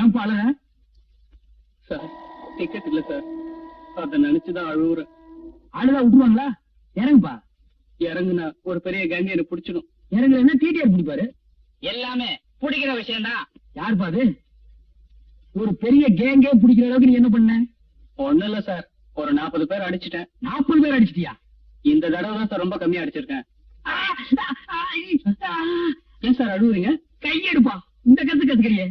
ஏன்பா அழக? Sir ticket இல்ல சார், அத நினைச்சுதான் அழுவுறேன். அழுதா விட்டுருவாங்களா? இறங்குப்பா. இறங்குனா ஒரு பெரிய கேங்க என்ன பிடிச்சிடும். இறங்குல என்ன டிடிஆர் பிடிப்பாரு? எல்லாமே பிடிக்கிற விஷயம் தான். யாருப்பா அது? ஒரு பெரிய கேங்கே பிடிக்கிற அளவுக்கு நீ என்ன பண்ண? ஒண்ணும் இல்ல சார், ஒரு 40 பேர் அடிச்சிட்டேன். 40 பேர் அடிச்சிட்டியா? இந்த தடவை தான் சார் ரொம்ப கம்மியா அடிச்சிருக்கேன். ஏன் சார் அழுவுறீங்க? கையெடுப்பா. இந்த கத்து கத்துக்கிறியே.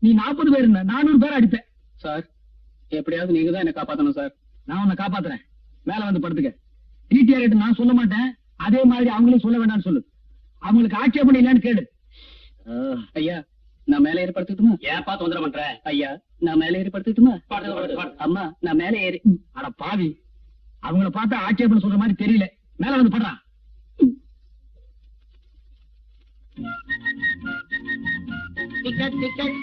நீ 40 பேர் இருந்தா 400 பேர் அடிப்பேன். சார் எப்படியாவது நீங்க தான் என்ன காப்பாத்தணும் சார். நான் உன்னை காப்பாத்துறேன். மேல வந்து படுத்துக்க. டிடிஆர் நான் சொல்ல மாட்டேன், அதே மாதிரி அவங்களையும் சொல்ல வேண்டாம்னு சொல்லு. அவங்களுக்கு ஆட்சேபணம் இல்லைன்னு கேளு. ஐயா நான் மேல ஏறி படுத்துட்டுமா? ஏப்பா தொந்தரவு பண்ற? ஐயா நான் மேல ஏறி படுத்துட்டுமா? அம்மா நான் மேல ஏறி. அட பாவி, அவங்கள பார்த்தா ஆட்சேபணம் சொல்ற மாதிரி தெரியல. மேல வந்து படுறான். டிக்கெட் டிக்கெட்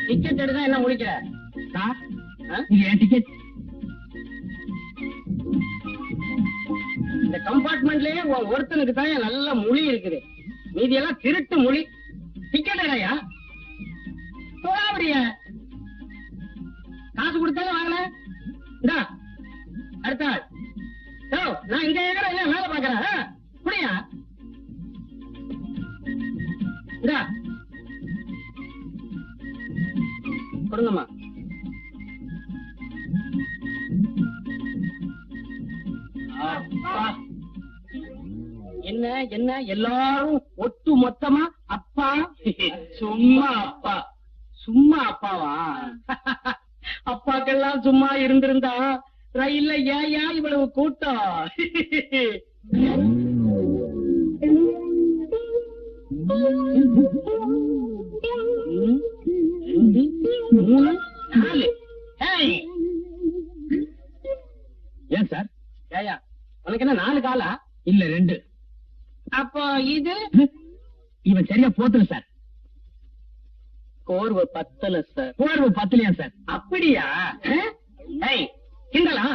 டிக்கெட் எடுத்தா என்ன முடிக்கிற சார்? இது என் டிக்கெட். இந்த கம்பார்ட்மெண்ட்லயே ஒருத்தனுக்கு தான் நல்ல மொழி இருக்குது, மீதி எல்லாம் திருட்டு மொழி. டிக்கெட் எடையா காசு கொடுத்தாலும் வாங்கல. இந்தா அடுத்த ஆள். நான் இங்க இல்ல மேல பாக்குறேன். புரியா? இந்தா கொடுங்கம்மா. என்ன என்ன எல்லாரும் ஒட்டு மொத்தமா அப்பா? சும்மா அப்பா. சும்மா அப்பாவா? அப்பாக்கெல்லாம் சும்மா இருந்திருந்தா ரயில்ல ஏயா இவ்வளவு கூட்டம்? ஏன் சார்? ஏயா உனக்கு என்ன 4 காலா? இல்ல 2. அப்போ இது இவன் சரியா போத்தல சார். கோர்வை பத்தல சார். போர்வு பத்தலையா சார்? அப்படியா? கிண்டலா?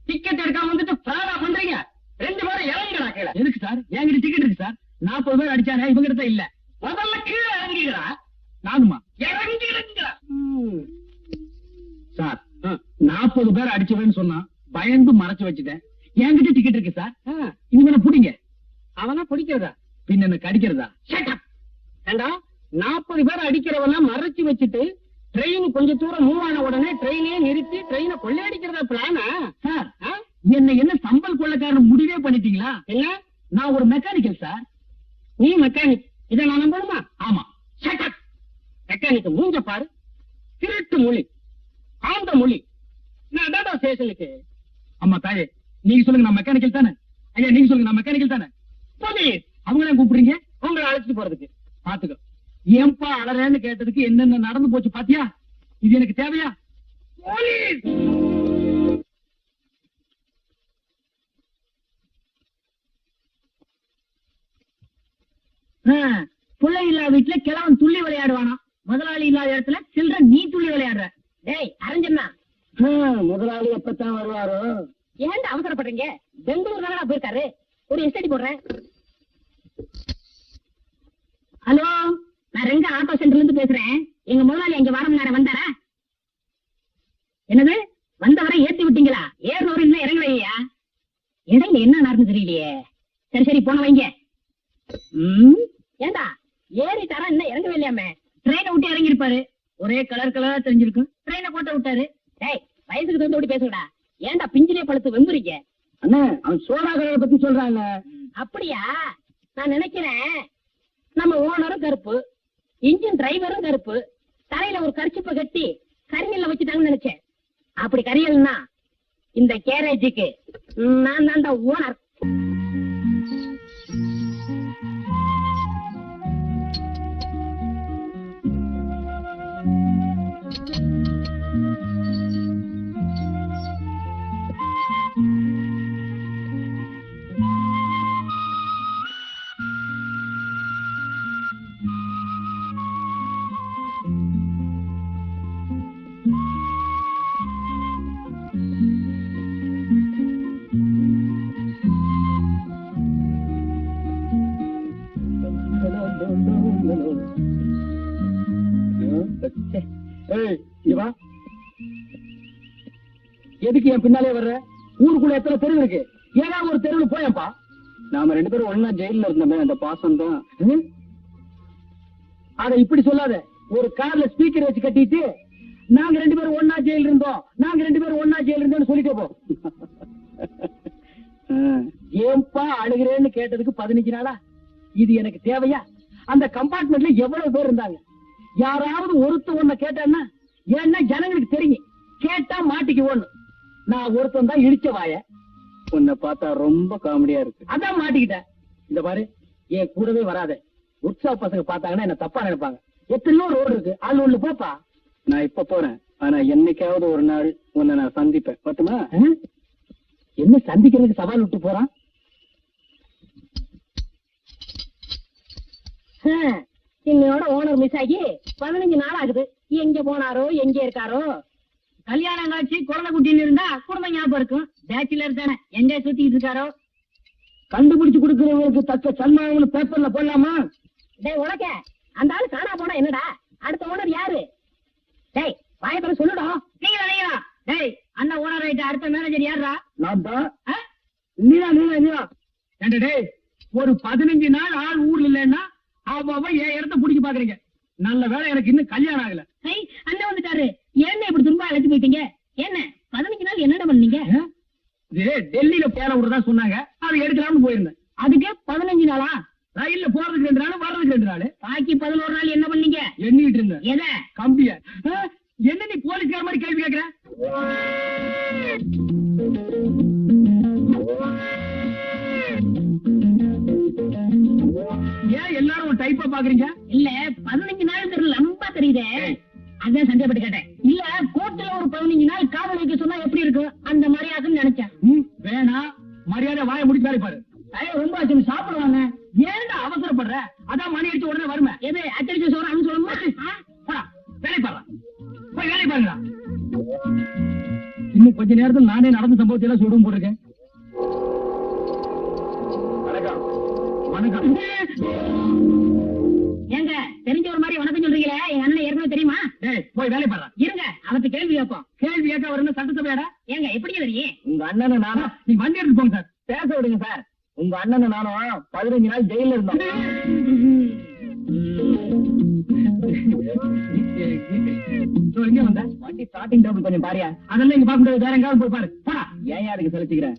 டிக்கெட் எடுக்காம வந்துட்டு பிராடா பண்றீங்க. 2 பேரும் இறங்குடா கீழே. எதுக்கு சார்? என்கிட்ட டிக்கெட் இருக்கு சார். 40 பேர் அடிச்சாங்க, இவங்க கிட்ட இல்ல. முதல்ல கீழே இறங்கிடா. நானுமா? இறங்கிடுங்க சார். 40 பேர் அடிச்சவன்னு சொன்னா பயந்து மறைச்சு வச்சுட்டேன். என்கிட்ட டிக்கெட் இருக்கு சார். இவங்க புடிங்க. அவனா பிடிக்கிறதா? பின்ன என்ன கடிக்கிறதா? ஏண்டா 40 பேர் அடிக்கிறவெல்லாம் மறைச்சு வச்சுட்டு ட்ரெயின் கொஞ்சம் தூரம் மூவ் ஆன உடனே ட்ரெயினே நிறுத்தி ட்ரெயினை கொள்ளையடிக்கிறதா பிளானா? சார் என்ன சம்பல் கொள்ளக்காரன் முடிவே பண்ணிட்டீங்களா? என்ன? நான் ஒரு மெக்கானிக்கல் சார். நீ மெக்கானிக்? இதை நான் நம்பணுமா? ஆமா. மெக்கானிக் மூஞ்ச பாரு. திருட்டு மொழி, ஆந்த மொழி. நான் டாடா ஸ்டேஷனுக்கு. அம்மா தாயே, நீங்க சொல்லுங்க நான் மெக்கானிக்கல் தானே? ஐயா நீங்க சொல்லுங்க நான் மெக்கானிக்கல் தானே? போலீஸ் அவங்கள கூப்பிடுறீங்க? உங்களை அழைச்சிட்டு போறதுக்கு. பாத்துக்க. ஏன்பா அலறேன்னு கேட்டதுக்கு என்னென்ன நடந்து போச்சு பாத்தியா? இது எனக்கு தேவையா? போலீஸ் பிள்ளை இல்லாத வீட்டுல கிழவன் துள்ளி விளையாடுவானா? முதலாளி இல்லாத இடத்துல சில்ற நீ துள்ளி விளையாடுற. டேய் அரஞ்சண்ணா, முதலாளி எப்பத்தான் வருவாரோ? ஏன்டா அவசரப்படுறீங்க? பெங்களூர் தானடா போயிருக்காரு. ஒரு எஸ்டடி போடுறேன். ஹலோ, நான் ரெங்க ஆட்டோ சென்டர்ல இருந்து பேசுறேன். எங்க முதலாளி அங்க வாரம் நேரம் வந்தாரா? என்னது? வந்தவரை ஏத்தி விட்டீங்களா? ஏறினவரு இல்ல இறங்கலையா? இடையில என்ன நடந்து தெரியலையே. சரி சரி போன வைங்க. ஏண்டா ஏறிட்டாரா? இன்னும் இறங்கவே இல்லையாமே. ட்ரெயினை விட்டு இறங்கி இருப்பாரு. ஒரே கலர் கலரா தெரிஞ்சிருக்கு. ட்ரெயினை போட்டு விட்டாரு. டேய் வயசுக்கு தகுந்த ஓடி பேசுங்கடா. ஏன்டா பிஞ்சிலே பழுத்து வெம்புறீங்க? அண்ணா அவன் சோடா கலரை பத்தி சொல்றாங்க. அப்படியா? நான் நினைக்கிறேன் நம்ம ஓனரும் கருப்பு, இன்ஜின் டிரைவரும் கருப்பு, தலையில ஒரு கர்ச்சிப்பை கட்டி கரியல்ல வச்சுட்டாங்கன்னு நினைச்சேன். அப்படி கரியல்னா இந்த கேரேஜுக்கு நான் தான்டா ஓனர். ஏய், இங்க வா. எதுக்கு என் பின்னாலே வர்ற? ஊருக்குள்ள எத்தனை தெருவு இருக்கு, ஏதாவது ஒரு தெருவுல போயப்பா. நாம 2 பேரும் ஒண்ணா ஜெயில இருந்தோமே, அந்த பாசம் தான். அத இப்படி சொல்லாத. ஒரு கார்ல ஸ்பீக்கர் வச்சு கட்டிட்டு நாங்க 2 பேரும் ஒண்ணா ஜெயில இருந்தோம், நாங்க 2 பேரும் ஒண்ணா ஜெயில இருந்தோம்னு சொல்லிட்டே போ. ஏன்பா அழுகிறேன்னு கேட்டதுக்கு 15 நாளா? இது எனக்கு தேவையா? அந்த கம்பார்ட்மெண்ட்ல எவ்வளவு பேர் இருந்தாங்க. யாராவது ஒருத்தர் ஒண்ண கேட்டான்னா, ஏன்னா ஜனங்களுக்கு தெரியும், கேட்டா மாட்டிக்குவோன்னு. நான் ஒருத்தன் தான் இடிச்ச வாய. உன்னை பார்த்தா ரொம்ப காமெடியா இருக்கு. அதான் மாட்டிக்கிட்டேன். இந்த பாரு, என் கூடவே வராத. உற்சாக பசங்க பார்த்தாங்கன்னா என்ன தப்பா நினைப்பாங்க. எத்தனையோ ரோடு இருக்கு, ஆள் உள்ள போப்பா. நான் இப்ப போறேன், ஆனா என்னைக்காவது ஒரு நாள் உன்னை நான் சந்திப்பேன். பத்துமா? என்ன சந்திக்கிறதுக்கு சவால் விட்டு போறான்? இன்னையோட ஓனர் மிஸ் ஆகி 15 நாள் ஆகுது. எங்க போனாரோ, எங்க இருக்காரோ? கல்யாணம் காட்சி குழந்தை குட்டின்னு இருந்தா குடும்பம் ஞாபகம் இருக்கும். பேச்சுலர் தானே, எங்க சுத்திட்டு இருக்காரோ? கண்டுபிடிச்சு கொடுக்கிறவங்களுக்கு தக்க சன்மானம்னு பேப்பர்ல போடலாமா? டேய் உனக்க அந்த ஆளு காணா போனா என்னடா? அடுத்த ஓனர் யாரு? டேய் வாயப்பட சொல்லுடா. நீங்களா? டேய் அந்த ஓனர் ஆயிட்ட அடுத்த மேனேஜர் யாரா? நான் தான். நீரா. டேய், ஒரு 15 நாள் ஆள் ஊர்ல இல்லன்னா அவன் என் இடத்த பிடிக்க பாக்குறீங்க. நல்ல வேலை எனக்கு இன்னும் கல்யாணம் ஆகல. அண்ணன் வந்துட்டாரு. என்ன இப்படி துன்பா அழைச்சு போயிட்டீங்க? என்ன 15 நாள் என்னடா பண்ணீங்க? டெல்லியில பேர விடுறதா சொன்னாங்க, அதை எடுக்கலாம்னு போயிருந்தேன். அதுக்கு 15 நாளா? ரயில்ல போறதுக்கு 2 நாள், வர்றதுக்கு 2 நாள். பாக்கி 11 நாள் என்ன பண்ணீங்க? எண்ணிட்டு இருந்தேன். எத? கம்பிய. என்ன நீ போலீஸ்கார மாதிரி கேள்வி கேட்கிற? ஏன் எல்லாரும் ஒரு டைப்பா பாக்குறீங்க? இல்ல 15 நாள் தெரியல, லம்பா தெரியுதே. அதான் சந்தேகப்பட்டு கேட்டேன். இல்ல கோர்ட்ல ஒரு 15 நாள் காவல் வைக்க சொன்னா எப்படி இருக்கும், அந்த மாதிரி ஆகும்னு நினைச்சேன். வேணா, மரியாதை வாய முடிச்சு வேலை பாரு. ரொம்ப ஆச்சு, சாப்பிடுவாங்க. ஏன்டா அவசரப்படுற? அதான் மணி அடிச்ச உடனே வருமே. எது அச்சடிச்ச சோறு அவன் சொல்லுமா? வேலை பாரு, போய் வேலை பாருங்க. இன்னும் கொஞ்ச நேரத்தில் நானே நடந்த சம்பவத்தை எல்லாம் சொல்லும் போட்டிருக்கேன். வணக்கம். வணக்கம். ஏங்க தெரிஞ்ச ஒரு மாதிரி வணக்கம் சொல்றீங்களே, எங்க அண்ணன் ஏற்கனவே தெரியுமா? போய் வேலை பாரு. இருங்க, அவருக்கு கேள்வி கேட்போம். கேள்வி கேட்க வரணும் சட்டசபையாடா? ஏங்க எப்படி தெரியும்? உங்க அண்ணனை நானும், நீ வண்டி எடுத்து போங்க சார். பேச விடுங்க சார். உங்க அண்ணனை நானும் 15 நாள் ஜெயில இருந்தோம். இங்க வந்த வண்டி ஸ்டார்டிங் டபுள் கொஞ்சம் பாரியா. அதெல்லாம் இங்க பார்க்க முடியாது, வேற எங்காவது போய் பாரு. போடா. ஏன் அதுக்கு செலுத்திக்கிறேன்?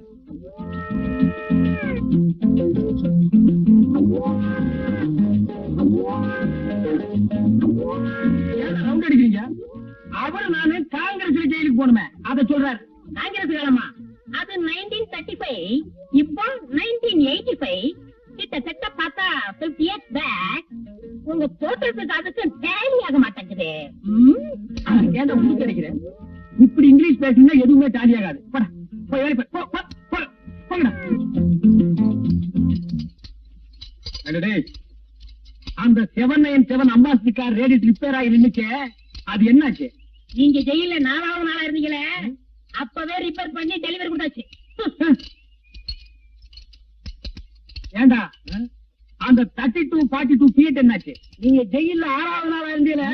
ரவுண்ட் அடிக்கிறீங்க. அவரு நானு காங்கிரஸ்ல ஜெயிலுக்கு போகணுமே, அதை சொல்றாரு. காங்கிரஸ் காலமா? அது 1935, இப்போ 1985. கிட்டத்தட்ட பார்த்தா 50 years back. உங்க தோற்றத்துக்கு அதுக்கு டேலி ஆக மாட்டேங்குது. ஏன்டா உங்களுக்கு கிடைக்கிறேன்? இப்படி இங்கிலீஷ் பேசினா எதுவுமே டாலி ஆகாது. போடா, போய் வேலை பாரு. போங்கடா. அந்த 797 அம்பாசிடர் கார் ரேடியேட் ரிப்பேர் ஆகி நின்னுச்சே, அது என்னாச்சு? நீங்க ஜெயில 4வது நாளா இருந்தீங்களே, அப்பவே ரிப்பேர் பண்ணி டெலிவரி கொடுத்தாச்சு. ஏண்டா அந்த 32, 42 ஃபீட் என்னாச்சு? நீங்க ஜெயில 6வது நாளா இருந்தீல,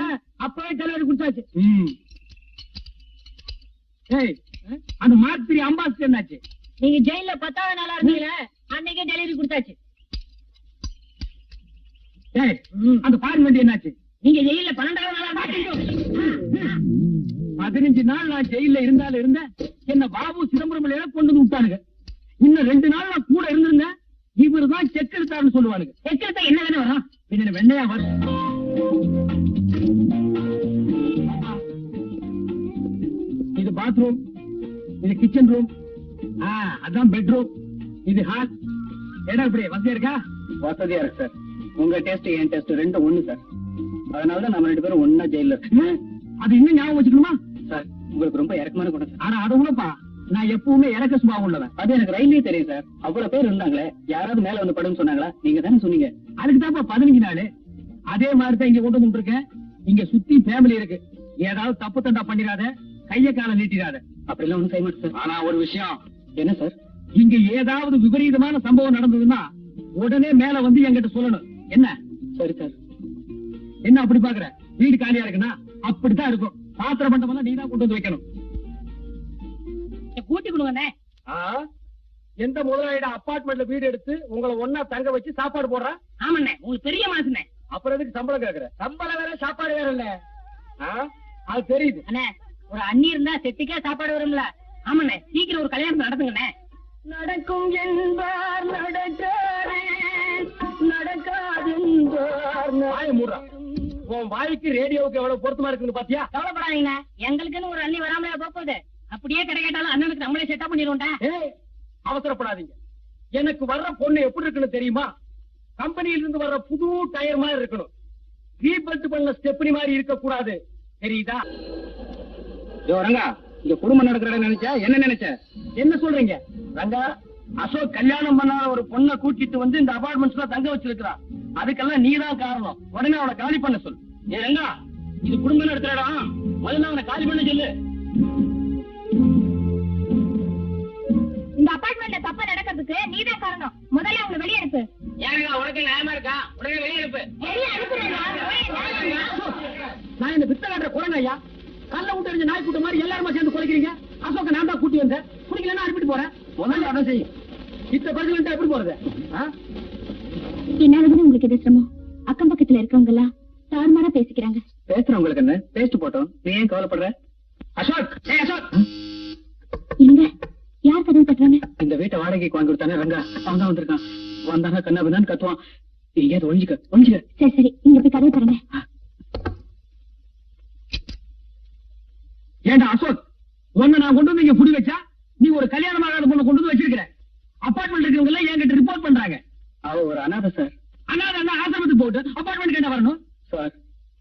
அப்பவே டெலிவரி கொடுத்தாச்சு. அந்த மார்க் 3 அம்பாசிடர் என்னாச்சு? நீங்க ஜெயில 10வது நாளா இருந்தீங்களே, அன்னைக்கே டெலிவரி கொடுத்தாச்சு. அந்த பார்லிமெண்ட் என்னாச்சு? நீங்க ஜெயில 12வது நாளா 15 நாள் நான் ஜெயில இருந்தாலும் இருந்தேன். என்ன பாபு சிதம்பரம் கொண்டு வந்து விட்டானுங்க. இன்னும் 2 நாள் நான் கூட இருந்திருந்தேன், இவருதான் செக் எடுத்தாருன்னு சொல்லுவானுங்க. செக் எடுத்தா என்ன வேணும் வரும்? பின்ன வெண்ணையா வரும். இது பாத்ரூம், இது கிச்சன் ரூம், அதான் பெட்ரூம், இது ஹால். இடம் எப்படி வசதியா இருக்கா? வசதியா இருக்கு சார். உங்க டேஸ்ட் என் டேஸ்ட் ரெண்டும் ஒண்ணு சார். அதனாலதான் நம்ம 2 பேரும் ஒன்னா ஜெயில இருக்கு. அது இன்னும் ஞாபகம் வச்சுக்கணுமா சார்? உங்களுக்கு ரொம்ப இறக்கமான குணம் சார். ஆனா அது உனப்பா, நான் எப்பவுமே இறக்க சுபாவம் உள்ளவன். அது எனக்கு ரயிலே தெரியும் சார். அவ்வளவு பேர் இருந்தாங்களே, யாராவது மேல வந்து படுன்னு சொன்னாங்களா? நீங்க தானே சொன்னீங்க. அதுக்கு தான்ப்பா 15 நாள். அதே மாதிரி தான் இங்க கொண்டு வந்துருக்கேன். இங்க சுத்தி ஃபேமிலி இருக்கு. ஏதாவது தப்பு தண்டா பண்ணிடாத, கைய கால நீட்டிடாத. அப்படி எல்லாம் ஒண்ணும் செய்ய மாட்டேன் சார். ஆனா ஒரு விஷயம். என்ன சார்? இங்க ஏதாவது விபரீதமான சம்பவம் நடந்ததுன்னா உடனே மேல வந்து என்கிட்ட சொல்லணும். என்ன? சரி சார். என்ன அப்படி பாக்குற? வீடு காலியா இருக்குன்னா அப்படித்தான் இருக்கும். பாத்திர பண்டமெல்லாம் நீதான் கொண்டு வந்து வைக்கணும். கூட்டி கொடுங்கண்ணே. எந்த முதலாளிட அபார்ட்மெண்ட்ல வீடு எடுத்து உங்களை ஒன்னா தங்க வச்சு சாப்பாடு போடுறான்? ஆமாண்ணே, உங்களுக்கு பெரிய மனசுண்ணே. அப்புறம் எதுக்கு சம்பளம் கேக்குற? சம்பளம் வேற சாப்பாடு வேற இல்ல. அது தெரியுது அண்ணே, ஒரு அண்ணி இருந்தா செத்துக்கே சாப்பாடு வரும்ல. ஆமாண்ணே, சீக்கிரம் ஒரு கல்யாணம் நடத்துங்கண்ணே. நடக்கும் என்பார் நடக்காதே, நடக்காதென்பார் வாய மூடுறா. உன் வாய்க்கு ரேடியோவுக்கு எவ்வளவு பொருத்தமா இருக்குன்னு பாத்தியா? கவலைப்படாதீங்கண்ணே, எங்களுக்குன்னு ஒரு அண்ணி வராமலே போகுது. அப்படியே கடை கேட்டாலும் அண்ணனுக்கு நம்மளே செட்டப் பண்ணிடுவோம்டா. அவசரப்படாதீங்க. எனக்கு வர்ற பொண்ணு எப்படி இருக்குன்னு தெரியுமா? கம்பெனியில இருந்து வர்ற புது டயர் மாதிரி இருக்கணும். ரீபல்ட் பண்ண ஸ்டெப்னி மாதிரி இருக்க கூடாது. தெரியுதா? ரங்கா, இங்க குடும்பம் நடக்கிற நினைச்சா என்ன நினைச்ச? என்ன சொல்றீங்க ரங்கா? அசோக் கல்யாணம் பண்ணாத ஒரு பொண்ணை கூட்டிட்டு வந்து இந்த அபார்ட்மெண்ட்ஸ்ல தங்க வச்சிருக்கான். அதுக்கெல்லாம் நீதான் காரணம். உடனே அவனை காலி பண்ண சொல்லு. ஏ ரங்கா, இது குடும்பம் நடக்கிற இடம். முதல்ல அவனை காலி பண்ண சொல்லு. இந்த அபார்ட்மெண்ட்ல தப்பா நடக்கிறதுக்கு நீதான் காரணம். முதல்ல அவங்க வெளியே அனுப்பு. ஏங்க உனக்கு நியாயமா இருக்கா? உடனே வெளியே அனுப்பு. வெளியே அனுப்புறேன். நான் இந்த வித்த காட்டுற குழந்தை ஐயா. கல்ல விட்டு எறிஞ்ச நாய் கூட்ட மாதிரி எல்லாருமா சேர்ந்து குறைக்கிறீங்க. அசோக்க நான் தான் கூட்டி வந்தேன். குடிக்கலன்னா அனுப்பிட்டு போறேன். முதல்ல அதான் செய்யும். இத்த பரிசு எப்படி போறது? என்னாலதான் உங்களுக்கு எது சிரமம்? அக்கம் பக்கத்துல இருக்கவங்க எல்லாம் தாறுமாறா பேசிக்கிறாங்க. பேசுறவங்களுக்கு என்ன? பேசிட்டு போட்டோம். நீ ஏன் கவலைப்படுற? அசோக், அசோக், இல்லங்க, யார் கதவு தட்டுறாங்க? இந்த வீட்டை வாடகைக்கு வாங்கி கொடுத்தானே ரங்கா, அவன் தான் வந்திருக்கான். வந்தாங்க கண்ணா பின்னான்னு கத்துவான். எங்கேயாவது ஒழிஞ்சுக்க, ஒழிஞ்சுக்க. சரி சரி, நீங்க போய் கதவு தரங்க. ஏண்டா அசோக், உன்னை நான் கொண்டு வந்து இங்க புடி வச்சா நீ ஒரு கல்யாணம் ஆகாத பொண்ணை கொண்டு வந்து வச்சிருக்கிற. அபார்ட்மெண்ட் இருக்கிறவங்க எல்லாம் என்கிட்ட ரிப்போர்ட் பண்றாங்க. அவ ஒரு அனாதை சார். அனாதை ஆசிரமத்துக்கு போட்டு அபார்ட்மெண்ட் கேட்டா வரணும் சார்.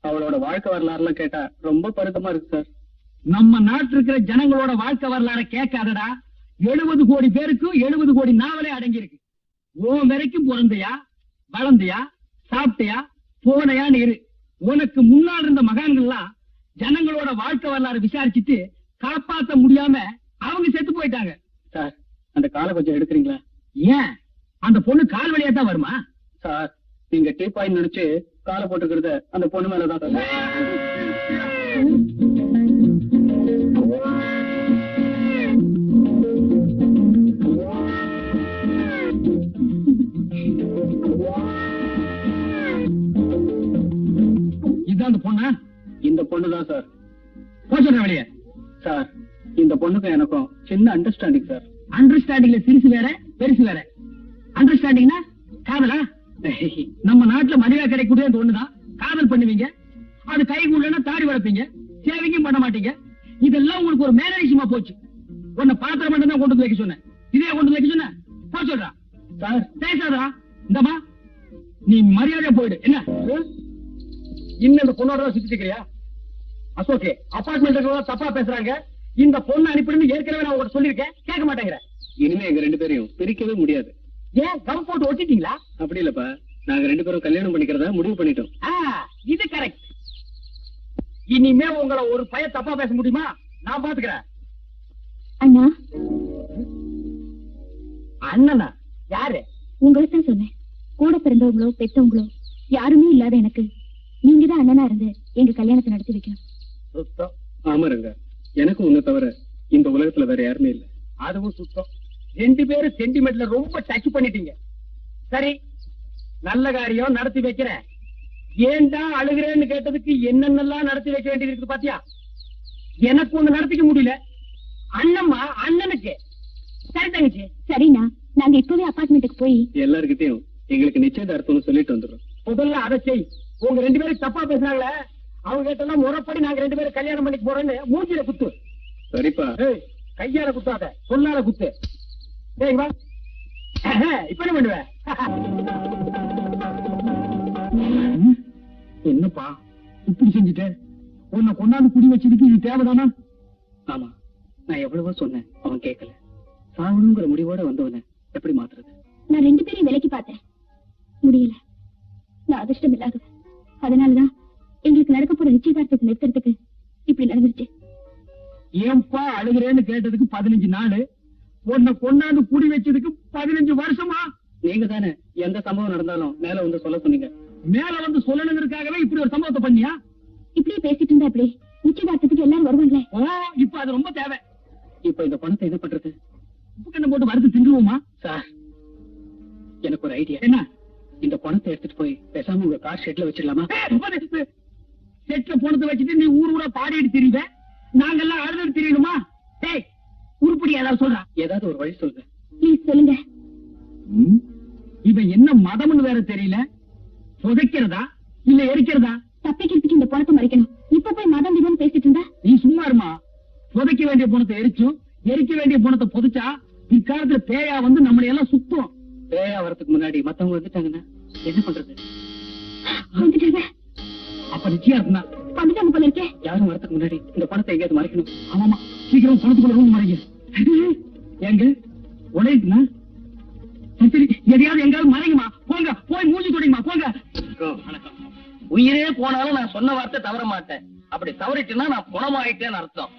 அவளோட வாழ்க்கை வரலாறு எல்லாம் கேட்டா ரொம்ப பருத்தமா இருக்கு சார். நம்ம நாட்டு இருக்கிற ஜனங்களோட வாழ்க்கை வரலாறு கேட்காதடா. 70 கோடி பேருக்கு 70 கோடி நாவலே அடங்கி இருக்கு. உன் வரைக்கும் பிறந்தையா, வளர்ந்தியா, சாப்பிட்டியா, போனையான்னு இரு. உனக்கு முன்னால் இருந்த மகான்கள்லாம் ஜனங்களோட வாழ்க்கை வரலாறு விசாரிச்சுட்டு காப்பாற்ற முடியாம அவங்க செத்து போயிட்டாங்க சார். அந்த காலை கொஞ்சம் எடுக்கிறீங்களா? ஏன் அந்த பொண்ணு கால் வழியா தான் வருமா சார்? நீங்க டீப்பாயின்னு நினைச்சு காலை போட்டுக்கிறத அந்த பொண்ணு மேலதான் சார். இதுதான் அந்த பொண்ணா? இந்த பொண்ணுதான் சார். போச்சு வெளியே சார். இந்த பொண்ணுக்கும் எனக்கும் சின்ன அண்டர்ஸ்டாண்டிங் சார். அண்டர்ஸ்டாண்டிங்ல சிறுசு வேற பெருசு வேற. அண்டர்ஸ்டாண்டிங்னா காதலா? நம்ம நாட்டுல மனிதா கிடைக்கூடிய அந்த ஒண்ணுதான். காதல் பண்ணுவீங்க, அது கை கூடனா தாடி வளர்ப்பீங்க, சேவிங்கும் பண்ண மாட்டீங்க. இதெல்லாம் உங்களுக்கு ஒரு மேனரிசமா போச்சு. உன்னை பாத்திரம் மட்டும் தான் கொண்டு வந்து வைக்க சொன்னேன். இதே கொண்டு வந்து வைக்க சொன்ன போ சொல்றா சார். பேசாதா? இந்தமா நீ மரியாதை போயிடு. என்ன இன்னும் இந்த பொண்ணோட சுத்தி இருக்கிறியா? அசோகே, அபார்ட்மெண்ட் தப்பா பேசுறாங்க. இந்த பொண்ணு அனுப்பிடுன்னு ஏற்கனவே நான் உங்கள்கிட்ட சொல்லியிருக்கேன். கேட்க மாட்டேங்கிற. இனிமே எங்க 2 பேரையும் பிரிக்கவே முடியாது. ஏன் கம் போட்டு ஒட்டிட்டீங்களா? அப்படி இல்லப்பா, நாங்க 2 பேரும் கல்யாணம் பண்ணிக்கிறதா முடிவு பண்ணிட்டோம். இது கரெக்ட். இனிமே உங்களை ஒரு பைய தப்பா பேச முடியுமா? நான் பாத்துக்கிறேன். அண்ணா. அண்ணனா? யாரு? உங்களுக்கு தான் சொன்னேன். கூட பிறந்தவங்களோ பெத்தவங்களோ யாருமே இல்லாத எனக்கு நீங்கதான் அண்ணனா இருந்து எங்க கல்யாணத்தை நடத்தி வைக்கணும். ஆமா ரங்க, எனக்கு உன்னை தவிர இந்த உலகத்துல வேற யாருமே இல்ல. அதுவும் சுத்தம். 2 பேரும் சென்டிமெண்ட்ல ரொம்ப டச் பண்ணிட்டீங்க. சரி, நல்ல காரியம் நடத்தி வைக்கிறேன். ஏன்டா அழுகிறேன்னு கேட்டதுக்கு என்னென்னலாம் நடத்தி வைக்க வேண்டியது இருக்கு பாத்தியா? எனக்கு ஒண்ணு நடத்திக்க முடியல. அண்ணம்மா அண்ணனுக்கு. சரி தங்கச்சி. சரிண்ணா, நாங்க இப்பவே அபார்ட்மெண்ட்டுக்கு போய் எல்லாருக்கிட்டையும் எங்களுக்கு நிச்சயதார்த்தம்னு சொல்லிட்டு வந்துடுறோம். முதல்ல அதை செய். உங்க 2 பேரும் தப்பா பேசுறாங்களே, அவங்க கிட்ட முறைப்படி நாங்க 2 பேரும் கல்யாணம் பண்ணிக்கு போறோம்னு மூஞ்சில குத்து. சரிப்பா. கையால குத்தாத, சொல்லால குத்து. வா. இப்ப என்ன பண்ணுவேன்? என்னப்பா இப்படி செஞ்சுட்ட? உன்னை கொண்டாந்து குடி வச்சதுக்கு இது தேவைதானா? ஆமா, நான் எவ்வளவோ சொன்னேன், அவன் கேட்கல. சாவணுங்கிற முடிவோட வந்தவன எப்படி மாத்துறது? நான் 2 பேரையும் விலைக்கு பார்த்தேன், முடியல. நான் அதிர்ஷ்டம் இல்லாத, அதனாலதான் எங்களுக்கு நடக்க போற நிச்சயதார்த்தத்தை நிறுத்துறதுக்கு இப்படி நடந்துருச்சு. ஏன்பா அழுகிறேன்னு கேட்டதுக்கு 15 நாள், உன்னை கொண்டாந்து குடி வச்சதுக்கு 15 வருஷமா? நீங்க தானே எந்த சம்பவம் நடந்தாலும் மேல வந்து சொல்ல சொன்னீங்க. மேல வந்து சொல்லணுங்கிறதுக்காகவே இப்படி ஒரு சம்பவத்தை பண்ணியா? இப்படியே பேசிட்டு இருந்தா எப்படி? நிச்சயதார்த்தத்துக்கு எல்லாரும் வருவாங்களே. ஓ, இப்ப அது ரொம்ப தேவை. இப்ப இந்த பணத்தை என்ன பண்றது? உப்பு கண்ணை போட்டு வறுத்து தின்றுவோமா? சார், எனக்கு ஒரு ஐடியா. என்ன? இந்த பணத்தை எடுத்துட்டு போய் பேசாம உங்க கார் ஷெட்ல வச்சிடலாமா? ஷெட்ல பணத்தை வச்சுட்டு நீ ஊர் ஊரா பாடிட்டு திரிவ, நாங்கெல்லாம் அழுது தெரியணுமா? டேய், உருப்படி ஏதாவது சொல்றா. ஏதாவது ஒரு வழி சொல்லுங்க. ப்ளீஸ் சொல்லுங்க. இவன் என்ன மதம்னு வேற தெரியல. புதைக்கிறதா இல்ல எரிக்கிறதா? தப்பிக்கிறதுக்கு இந்த பணத்தை மறைக்கணும். இப்ப போய் மதம் விதம் பேசிட்டு இருந்தா? நீ சும்மா இருமா. புதைக்க வேண்டிய பணத்தை எரிச்சும் எரிக்க வேண்டிய பணத்தை புதைச்சா இக்காலத்துல பேயா வந்து நம்மளை எல்லாம் சுத்தம். பேயா வரதுக்கு முன்னாடி மத்தவங்க வந்துட்டாங்கன்னா என்ன பண்றது? வந்துட்டாங்க. அப்ப நிச்சயம் தான் வந்துட்டாங்க போல இருக்கே. யாரும் வரதுக்கு முன்னாடி இந்த பணத்தை எங்கேயாவது மறைக்கணும். ஆமாமா, சீக்கிரம் பணத்துக்குள்ள ரூம் மறைங்க. எங்க உடையுதுன்னா சரி, எதையாவது எங்காவது மறைங்கம்மா. போங்க, போய் மூஞ்சி தொடைங்கம்மா, போங்க. வணக்கம். உயிரே போனாலும் நான் சொன்ன வார்த்தை தவற மாட்டேன். அப்படி தவறிட்டுன்னா நான் குணமாயிட்டேன்னு அர்த்தம்.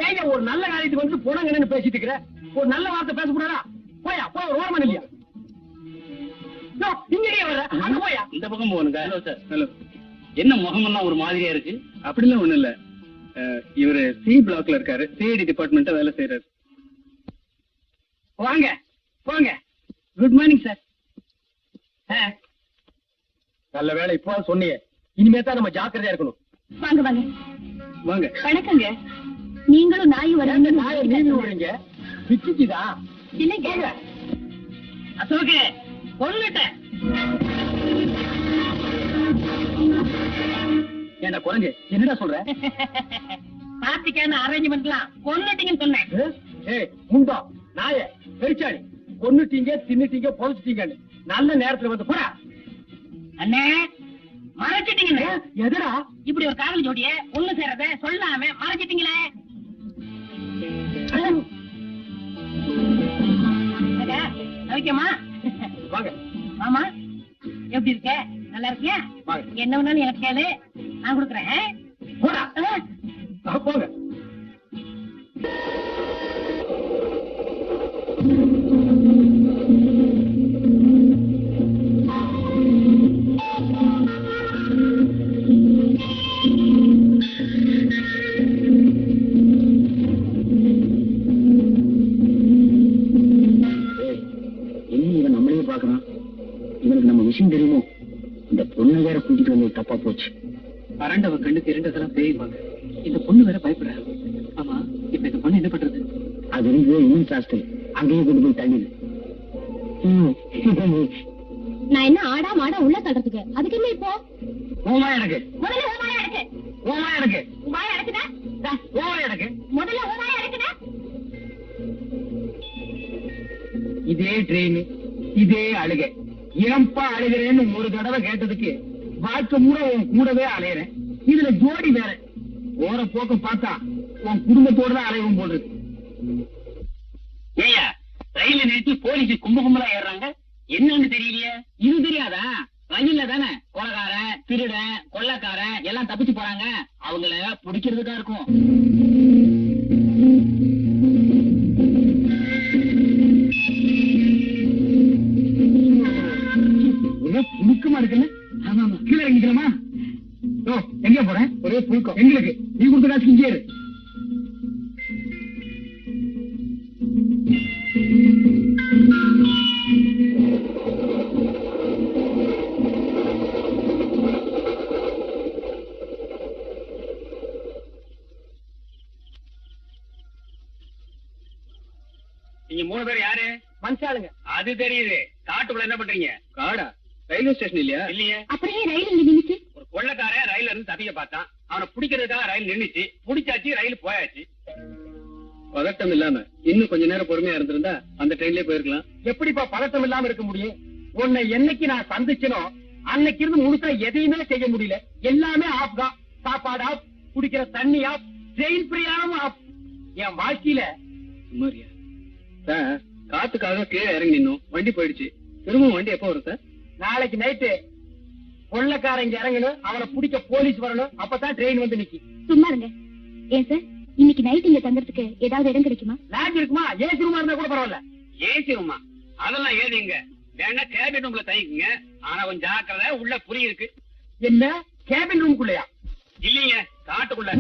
ஏன் ஒரு நல்ல காரியத்துக்கு வந்து புணங்கன்னு பேசிட்டு இருக்கிற? ஒரு நல்ல வார்த்தை பேசக்கூடாதா? போயா, போய் ஒரு ஓரமா இல்லையா? இங்கேயே வர, அங்க போயா. இந்த பக்கம் போகணுங்க. Hello sir. ஹலோ. என்ன முகமெல்லாம் ஒரு மாதிரியா இருக்கு? அப்படிலாம் ஒண்ணும் இல்ல. இவரு சி பிளாக்ல இருக்காரு. சிஐடி டிபார்ட்மெண்ட்ல வேலை செய்யறாரு. வாங்க, போங்க. Good morning sir. நல்ல வேலை இப்போ சொன்னீங்க. இனிமே தான் நம்ம ஜாக்கிரதையா இருக்கணும். வாங்க வாங்க வாங்க. வணக்கங்க. நீங்களும் நாயும் எங்க வரீங்க. நாயை நீங்க வரீங்க? பிச்சுச்சுதா? இல்லைங்க. அசோக்கு கொன்னுட்டேன். ஏண்டா குரங்கு, என்னடா சொல்ற? பாத்திக்கான அரேஞ்ச்மெண்ட்லாம் கொன்னுட்டீங்கன்னு சொன்னேன். ஏய் முண்டா, நாய, பெருச்சாடி, கொன்னுட்டீங்க, தின்னுட்டீங்க, பொழைச்சிட்டீங்கன்னு நல்ல நேரத்துல வந்து போடா. அண்ணே மறைச்சிட்டீங்கண்ணே. எதுடா இப்படி ஒரு காதல் ஜோடிய ஒண்ணு சேரத சொல்லாம மறைச்சிட்டீங்களே. ஓகேமா? வாங்க. ஆமா, எப்படி இருக்க? நல்லா இருக்கியா? வாங்க. என்ன வேணாலும் எனக்கு கேளு, நான் கொடுக்குறேன். போடா. போங்க. இவனுக்கு நம்ம விஷயம் தெரியுமோ? இந்த பொண்ணு வேற கூட்டிட்டு வந்து தப்பா போச்சு. பரண்டவ கண்ணுக்கு இரண்டதெல்லாம் பேய்ப்பாங்க. இந்த பொண்ணு வேற பயப்படுற. ஆமா, இப்ப இந்த பொண்ணு என்ன பண்றது? அது இருந்து இன்னும் ஜாஸ்தி. அங்கேயே கொண்டு போய் தள்ளிடு. நான் என்ன ஆடா மாடா உள்ள தள்ளுறதுக்கு? அதுக்கு என்ன இப்போ? ஓமா எனக்கு, முதல்ல ஓமாயா இருக்கு. ஓமா எனக்கு, வாயா இருக்குதா? ஓமா எனக்கு. முதல்ல ஓமாயா இருக்குதா? இதே ட்ரெயின், இதே அழுகை. ஏன்பா அழுகிறேன்னு ஒரு தடவை கேட்டதுக்கு வாழ்க்கை மூட உன் கூடவே அலையிறேன். இதுல ஜோடி வேற. போற போக்க பார்த்தா உன் குடும்பத்தோட தான் அலைவும் போடுறது. ஏயா, ரயில நிறுத்தி போலீஸ் கும்பகும்பலா ஏறாங்க, என்னன்னு தெரியலையே. இது தெரியாதா? ரயில்ல தானே கொலைகாரன், திருடன், கொள்ளக்காரன் எல்லாம் தப்பிச்சு போறாங்க. அவங்கள பிடிக்கிறதுக்கா இருக்கும். புழுக்கமா இருக்குல்ல? கீழே இறங்கிக்கலாமா? எங்க போறேன்? ஒரே புழுக்கம் எங்களுக்கு. நீ கொடுத்த காசு இங்கே இரு. நீங்க 3 பேர் யாரு? மனுஷாளுங்க. அது தெரியுது. காட்டுக்குள்ள என்ன பண்றீங்க? காடா? ரயில்வே ஸ்டேஷன் இல்லையா? இல்லையே. அப்படியே ரயில் இங்க நின்னுச்சு. ஒரு கொள்ளக்காரன் ரயில்ல இருந்து தப்பிக்க பார்த்தான். அவனை பிடிக்கிறதுக்காக ரயில் நின்னுச்சு. பிடிச்சாச்சு, ரயில் போயாச்சு. பதட்டம் இல்லாம இன்னும் கொஞ்ச நேரம் பொறுமையா இருந்திருந்தா அந்த ட்ரெயின்லயே போயிருக்கலாம். எப்படிப்பா பதட்டம் இல்லாம இருக்க முடியும்? உன்னை என்னைக்கு நான் சந்திச்சனோ அன்னைக்கு இருந்து முழுசா எதையுமே செய்ய முடியல. எல்லாமே ஆப் தான். சாப்பாடு ஆப், குடிக்கிற தண்ணி ஆப், ட்ரெயின் பிரயாணமும் ஆப். என் வாழ்க்கையில சுமாரியா சார், காத்துக்காக கீழே இறங்கி நின்னோம். வண்டி போயிடுச்சு. திரும்பவும் வண்டி எப்போ வரும் சார்? நாளைக்கு நைட்டு கொள்ளக்காரன் இங்க இறங்கணும். அவனை பிடிக்க போலீஸ் வரணும். அப்பதான் ட்ரெயின் வந்து நிக்கி. சும்மா இருங்க. ஏன் சார், இன்னைக்கு நைட் இங்க தங்கறதுக்கு ஏதாவது இடம் கிடைக்குமா? லாட்ஜ் இருக்குமா? ஏசி ரூமா இருந்தா கூட பரவாயில்ல. ஏசி ரூமா? அதெல்லாம் ஏது இங்க வேணா கேபின் ரூம்ல தங்கிக்குங்க. ஆனா கொஞ்சம் ஜாக்கிரதை, உள்ள புரி இருக்கு. என்ன கேபின் ரூமுக்குள்ளயா? இல்லீங்க, காட்டுக்குள்ள.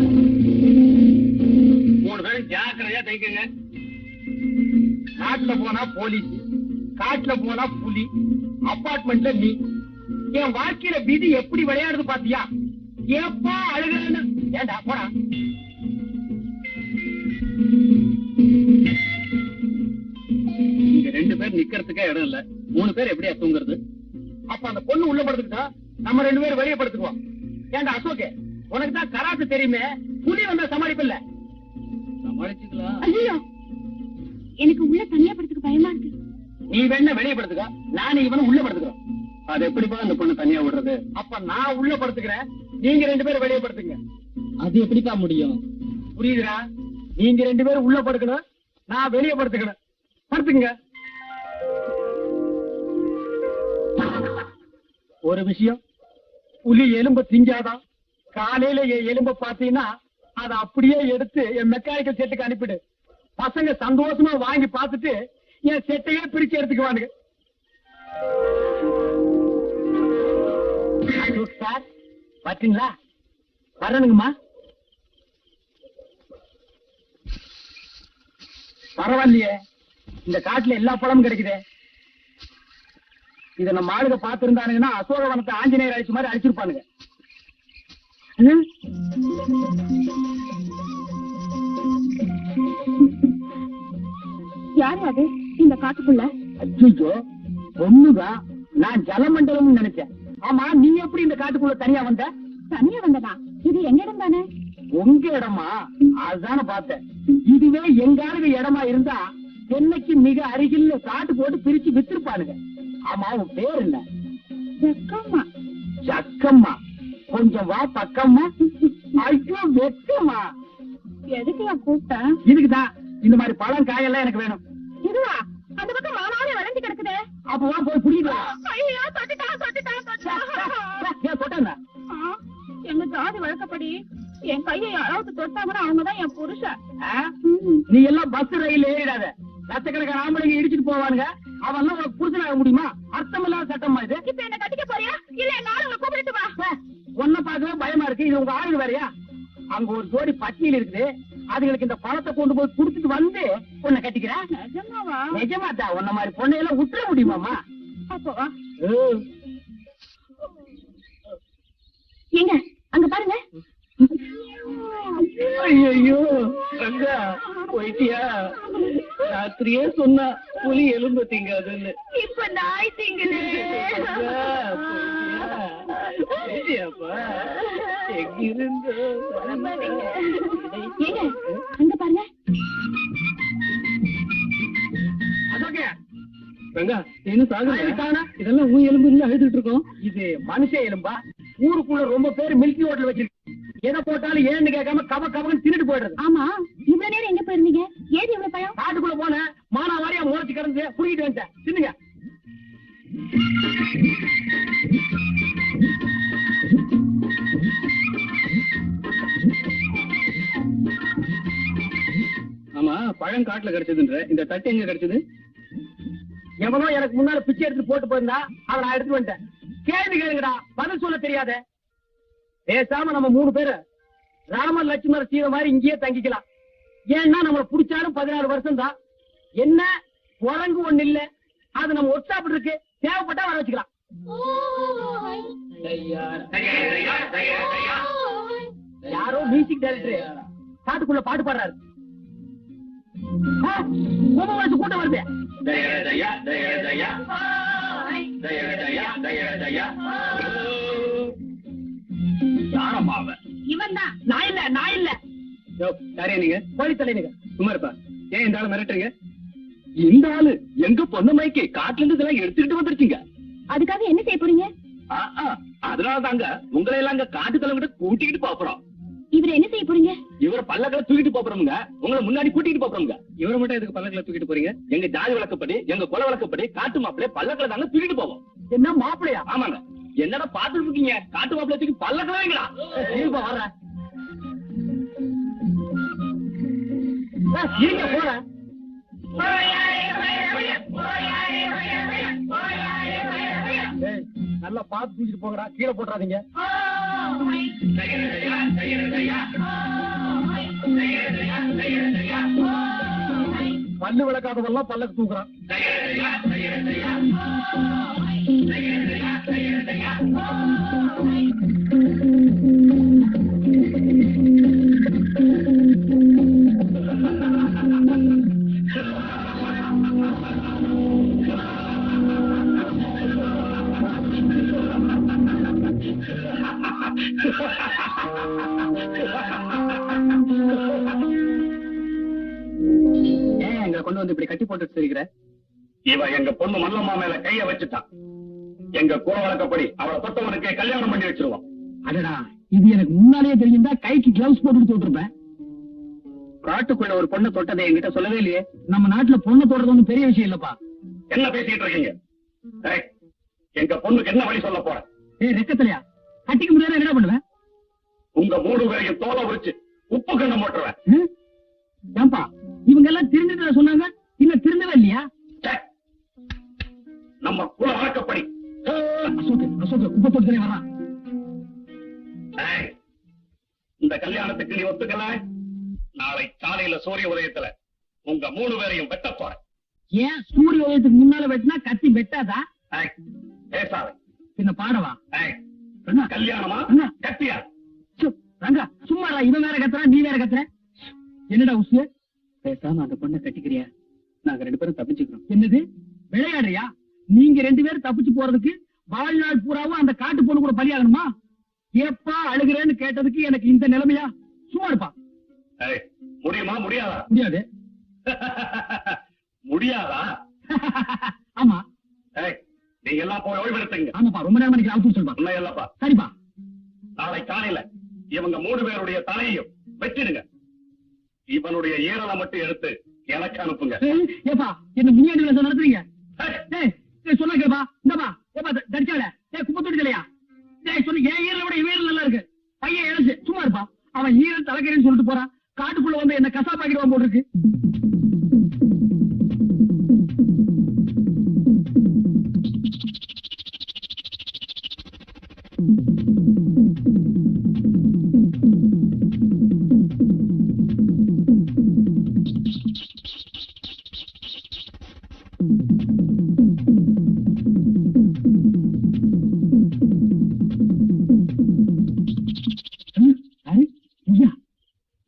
3 பேரும் ஜாக்கிரதையா தங்கிக்குங்க. காட்டுல போனா போலீஸ், காட்டுல போனா புலி, அபார்ட்மெண்ட்ல நீ. என் வாழ்க்கையில விதி எப்படி விளையாடுது பாத்தியா? ஏப்பா அழுகிறேன்னு. ஏண்டா போடா. இங்க 2 பேர் நிக்கிறதுக்கே இடம் இல்ல. 3 பேர் எப்படியா தூங்குறது? அப்ப அந்த பொண்ணு உள்ள படுத்துக்கிட்டா நம்ம 2 பேரும் வெளியே படுத்துக்குவோம். ஏண்டா அசோகே, உனக்கு தான் கராத்து தெரியுமே, புலி வந்தா சமாளிப்பில்ல. சமாளிச்சுக்கலாம். ஐயோ, எனக்கு உள்ள தனியா படுத்துக்க பயமா இருக்கு. நீ வேணா வெளியே படுத்துக்க, நானும் இவனும் உள்ள படுத்துக்கிறோம். அது எப்படிப்பா அந்த பொண்ணு தனியா விடுறது? அப்ப நான் உள்ள படுத்துக்கிறேன், நீங்க 2 பேரும் வெளியே படுத்துங்க. அது எப்படிப்பா முடியும்? புரியுதுடா? நீங்க 2 பேரும் உள்ள படுக்கணும், நான் வெளியே படுத்துக்கணும். படுத்துங்க. ஒரு விஷயம், புலி எலும்ப திங்காதான். காலையில என் எலும்ப பாத்தீங்கன்னா அதை அப்படியே எடுத்து என் மெக்கானிக்கல் செட்டுக்கு அனுப்பிடு. பசங்க சந்தோஷமா வாங்கி பார்த்துட்டு என் செட்டையே பிரிச்சு எடுத்துக்குவானுங்க. சார் பாத்தீங்களா? வரணுங்கம்மா. பரவாயில்லையே, இந்த காட்டுல எல்லா பழமும் கிடைக்குதே. இத நம்ம ஆளுக பாத்துருந்தானுங்கன்னா அசோகவனத்தை ஆஞ்சநேயர் அழிச்ச மாதிரி அழிச்சிருப்பானுங்க. யாரு அது இந்த காட்டுக்குள்ள? அச்சோ, பொண்ணுதான். நான் ஜலமண்டலம் நினைச்சேன். ஆமா, நீ எப்படி இந்த காட்டுக்குள்ள தனியா வந்த? தனியா வந்ததா? இது எங்க இடம் தானே? உங்க இடமா? அதுதானே பார்த்தேன். இதுவே எங்க ஆளுக இடமா இருந்தா என்னைக்கு மிக அருகில் காட்டு போட்டு பிரிச்சு வித்திருப்பானுங்க. ஆமா, உன் பேர் என்ன? ஜக்கம்மா. ஜக்கம்மா? கொஞ்சம் வா பக்கம்மா. ஐயோ வெக்கம்மா. எதுக்கு நான் கூப்பிட்ட? இதுக்குதான். இந்த மாதிரி பழம் காயெல்லாம் எனக்கு வேணும். இதுவா? அந்த பக்கம் மானாவே வளைஞ்சு கிடக்குதே. அப்ப வா போய் புரியுது. ஐயோ, தொட்டுட்டா தொட்டுட்டா தொட்டுட்டா. ஏன் தொட்டா? எங்க ஜாதி வழக்கப்படி என் கையை யாராவது தொட்டாங்கன்னா அவங்கதான் என் புருஷன். நீ எல்லாம் பஸ் ரயில் ஏறிடாத. லட்சக்கணக்கான ஆம்பளைங்க இடிச்சிட்டு போவானுங்க. அவன் உனக்கு புருஷனாக முடியுமா? அர்த்தம் இல்லாத சட்டமா இது? இப்ப என்ன கட்டிக்க போறியா இல்ல நானும் உங்களை கூப்பிட்டு வா? ஒன்ன பார்க்கவே பயமா இருக்கு. இது உங்க ஆளுங்க வேறையா? அங்க ஒரு ஜோடி பட்டியல் இருக்குது. அதுங்களுக்கு இந்த பணத்தை கொண்டு போய் குடுத்துட்டு வந்து உன்னை கட்டிக்கிறேன். நிஜமாவா? நிஜமாத்தா. உன்ன மாதிரி பொண்ணையெல்லாம் விட்டுற முடியுமாமா? அப்போ எங்க அங்க பாருங்க. ஐயோ ரங்கா, போயிட்டியா? ராத்திரியே சொன்னா புலி எலும்பு திங்காதுன்னு. இப்ப நாய் திங்குது. எங்கிருந்து ஏங்க அங்க பாருங்க. அசோகே, ரங்கா என்ன சாகுது? இதெல்லாம் உன் எலும்பு இல்ல அழுதுட்டு இருக்கோம். இது மனுஷ எலும்பா? ஊருக்குள்ள ரொம்ப பேர் மில்கி ஹோட்டல் வச்சிருக்கு. எதை போட்டாலும் ஏன்னு கேட்காம கவ கவன்னு தின்னுட்டு போயிடுறது. ஆமா, இவ்வளவு நேரம் எங்க போயிருந்தீங்க? ஏது இவ்வளவு பழம்? காட்டுக்குள்ள போனேன், மானா வாரியா முளைச்சு கிடந்து புடிக்கிட்டு வந்துட்டேன். தின்னுங்க. ஆமா, பழம் காட்டுல கிடைச்சதுன்ற இந்த தட்டு எங்க கிடைச்சது? எவனோ எனக்கு முன்னால பிச்சை எடுத்து போட்டு போயிருந்தா அதை நான் எடுத்து வந்துட்டேன். கேள்வி கேளுங்கடா, பதில் சொல்ல தெரியாத. பேசாம நம்ம 3 பேரு ராமர் லட்சுமணர் சீதை மாதிரி இங்கேயே தங்கிக்கலாம். ஏன்னா நம்மளை பிடிச்சாலும் 16 வருஷம் தான். என்ன குரங்கு ஒண்ணு இல்ல, அது நம்ம ஒர்க்ஷாப் இருக்கு, தேவைப்பட்டா வர வச்சுக்கலாம். யாரோ மியூசிக் டைரக்டர் காட்டுக்குள்ள பாட்டு பாடுறாரு. கூட்டம் வருது. இவன் தான். நான் இல்ல, நான் இல்ல. யாரையா நீங்க? போலீஸ் தலைவங்க. சும்மா இருப்பா. ஏன் இந்த ஆளு மிரட்டுறீங்க? இந்த ஆளு எங்க பொண்ணு மைக்கு காட்டுல இருந்து இதெல்லாம் எடுத்துக்கிட்டு வந்துருச்சுங்க. அதுக்காக என்ன செய்ய போறீங்க? அதனாலதாங்க உங்களை எல்லாம் அங்க காட்டுக்களை விட கூட்டிக்கிட்டு போறோம். இவரை என்ன செய்ய போறீங்க? இவரை பல்லக்களை தூக்கிட்டு போறோம்ங்க. உங்களை முன்னாடி கூட்டிட்டு போறோம்ங்க. இவரை மட்டும் எதுக்கு பல்லக்களை தூக்கிட்டு போறீங்க? எங்க ஜாதி வழக்கப்படி, எங்க குல வழக்கப்படி காட்டு மாப்பிள்ளை பல்லக்களை தாங்க தூக்கிட்டு போவோம். என்ன மாப்பிள்ளையா? ஆமாங்க. என்னடா பாத்துட்டு இருக்கீங்க? காட்டு மாப்பிள்ளை தூக்கி பல்லக்களை வைங்களா? வர்ற போற நல்லா பார்த்து தூக்கிட்டு போங்கடா, கீழே போட்டுறாதீங்க. பல்லு விளக்காதவெல்லாம் பல்லக்கு தூக்குறான். ஏன் எங்களை கொண்டு வந்து இப்படி கட்டி போட்டு இருக்கிற? இவ எங்க பொண்ணு மல்லம்மா மேல கைய வச்சுட்டான். எங்க குல வழக்கப்படி அவளை தொட்டவனுக்கு கல்யாணம் பண்ணி வச்சிருவோம். அடடா, இது எனக்கு முன்னாலேயே தெரிஞ்சிருந்தா கைக்கு கிளவுஸ் போட்டு தொட்டிருப்பேன். காட்டுக்குள்ள ஒரு பொண்ணை தொட்டதை என்கிட்ட சொல்லவே இல்லையே. நம்ம நாட்டுல பொண்ணை தொடுறது ஒண்ணும் பெரிய விஷயம் இல்லப்பா. என்ன பேசிட்டு இருக்கீங்க? ஏய், எங்க பொண்ணுக்கு என்ன வழி சொல்ல போற? ஏய் ரெக்கத்தலையா, கட்டிக்க முடியாத என்ன பண்ணுவேன்? உங்க 3 பேரையும் தோலை உரிச்சு உப்பு கண்ணம் போட்டுருவேன். ஏன்பா இவங்க எல்லாம் திருந்துட்டு சொன்னாங்க, இன்னும் திருந்தவே இல்லையா? ச்சே, நம்ம குல வழக்கப்படி. அசோக் அசோக் உப்ப தொடுத்தே வரான். ஏய், இந்த கல்யாணத்துக்கு நீ ஒத்துக்கல, நாளை காலையில சூரிய உதயத்துல உங்க 3 பேரையும் வெட்ட போறேன். ஏன் சூரிய உதயத்துக்கு முன்னால வெட்டினா கத்தி வெட்டாதா? ஏய், பேசாத. பின்ன பாடவா? ஏய், அண்ணா, கல்யாணமா அண்ணா. கத்தியா? சு, ரங்கா சும்மாடா, இவன் வேற கத்துறா, நீ வேற கத்துற. என்னடா உசு? பேசாம அந்த பொண்ணை கட்டிக்கிறியா? நாங்க 2 பேரும் தப்பிச்சுக்கிறோம். என்னது விளையாடுறியா? நீங்க 2 பேரும் தப்பிச்சு போறதுக்கு வாழ்நாள் பூராவும் அந்த காட்டு பொண்ணு கூட பலியாகணுமா? எப்பா அழுகிறேன்னு கேட்டதுக்கு எனக்கு இந்த நிலைமையா? சும்மா இருப்பா. ஏய், முடியுமா முடியாதா? முடியாது. முடியாதா? ஆமா. ஏய், நீங்க எல்லாம் போய் ஓய்வெடுத்துங்க. ஆமாப்பா, ரொம்ப நேரம் எனக்கு அவுத்து சொல்லுப்பா. உண்மை இல்லப்பா. சரிப்பா. நாளை காலையில இவங்க 3 பேருடைய தலையையும் வெட்டிடுங்க. இவனுடைய ஈரலை மட்டும் எடுத்து எனக்கு அனுப்புங்க. ஏப்பா என்ன முன்னாடி நடத்துறீங்க? ஏய், சொன்ன கேப்பா. இந்தப்பா ஏப்பா தடிச்சால குப்பை தொடிக்கலையா? சொன்ன என் ஈரலை விட இவன் நல்லா இருக்கு. பையன் இழச்சு சும்மா இருப்பா. அவன் ஈரல் தலைக்கிறேன்னு சொல்லிட்டு போறான். காட்டுக்குள்ள வந்து என்ன கசாப்பாக்கிடுவான் போட்டு இருக்கு.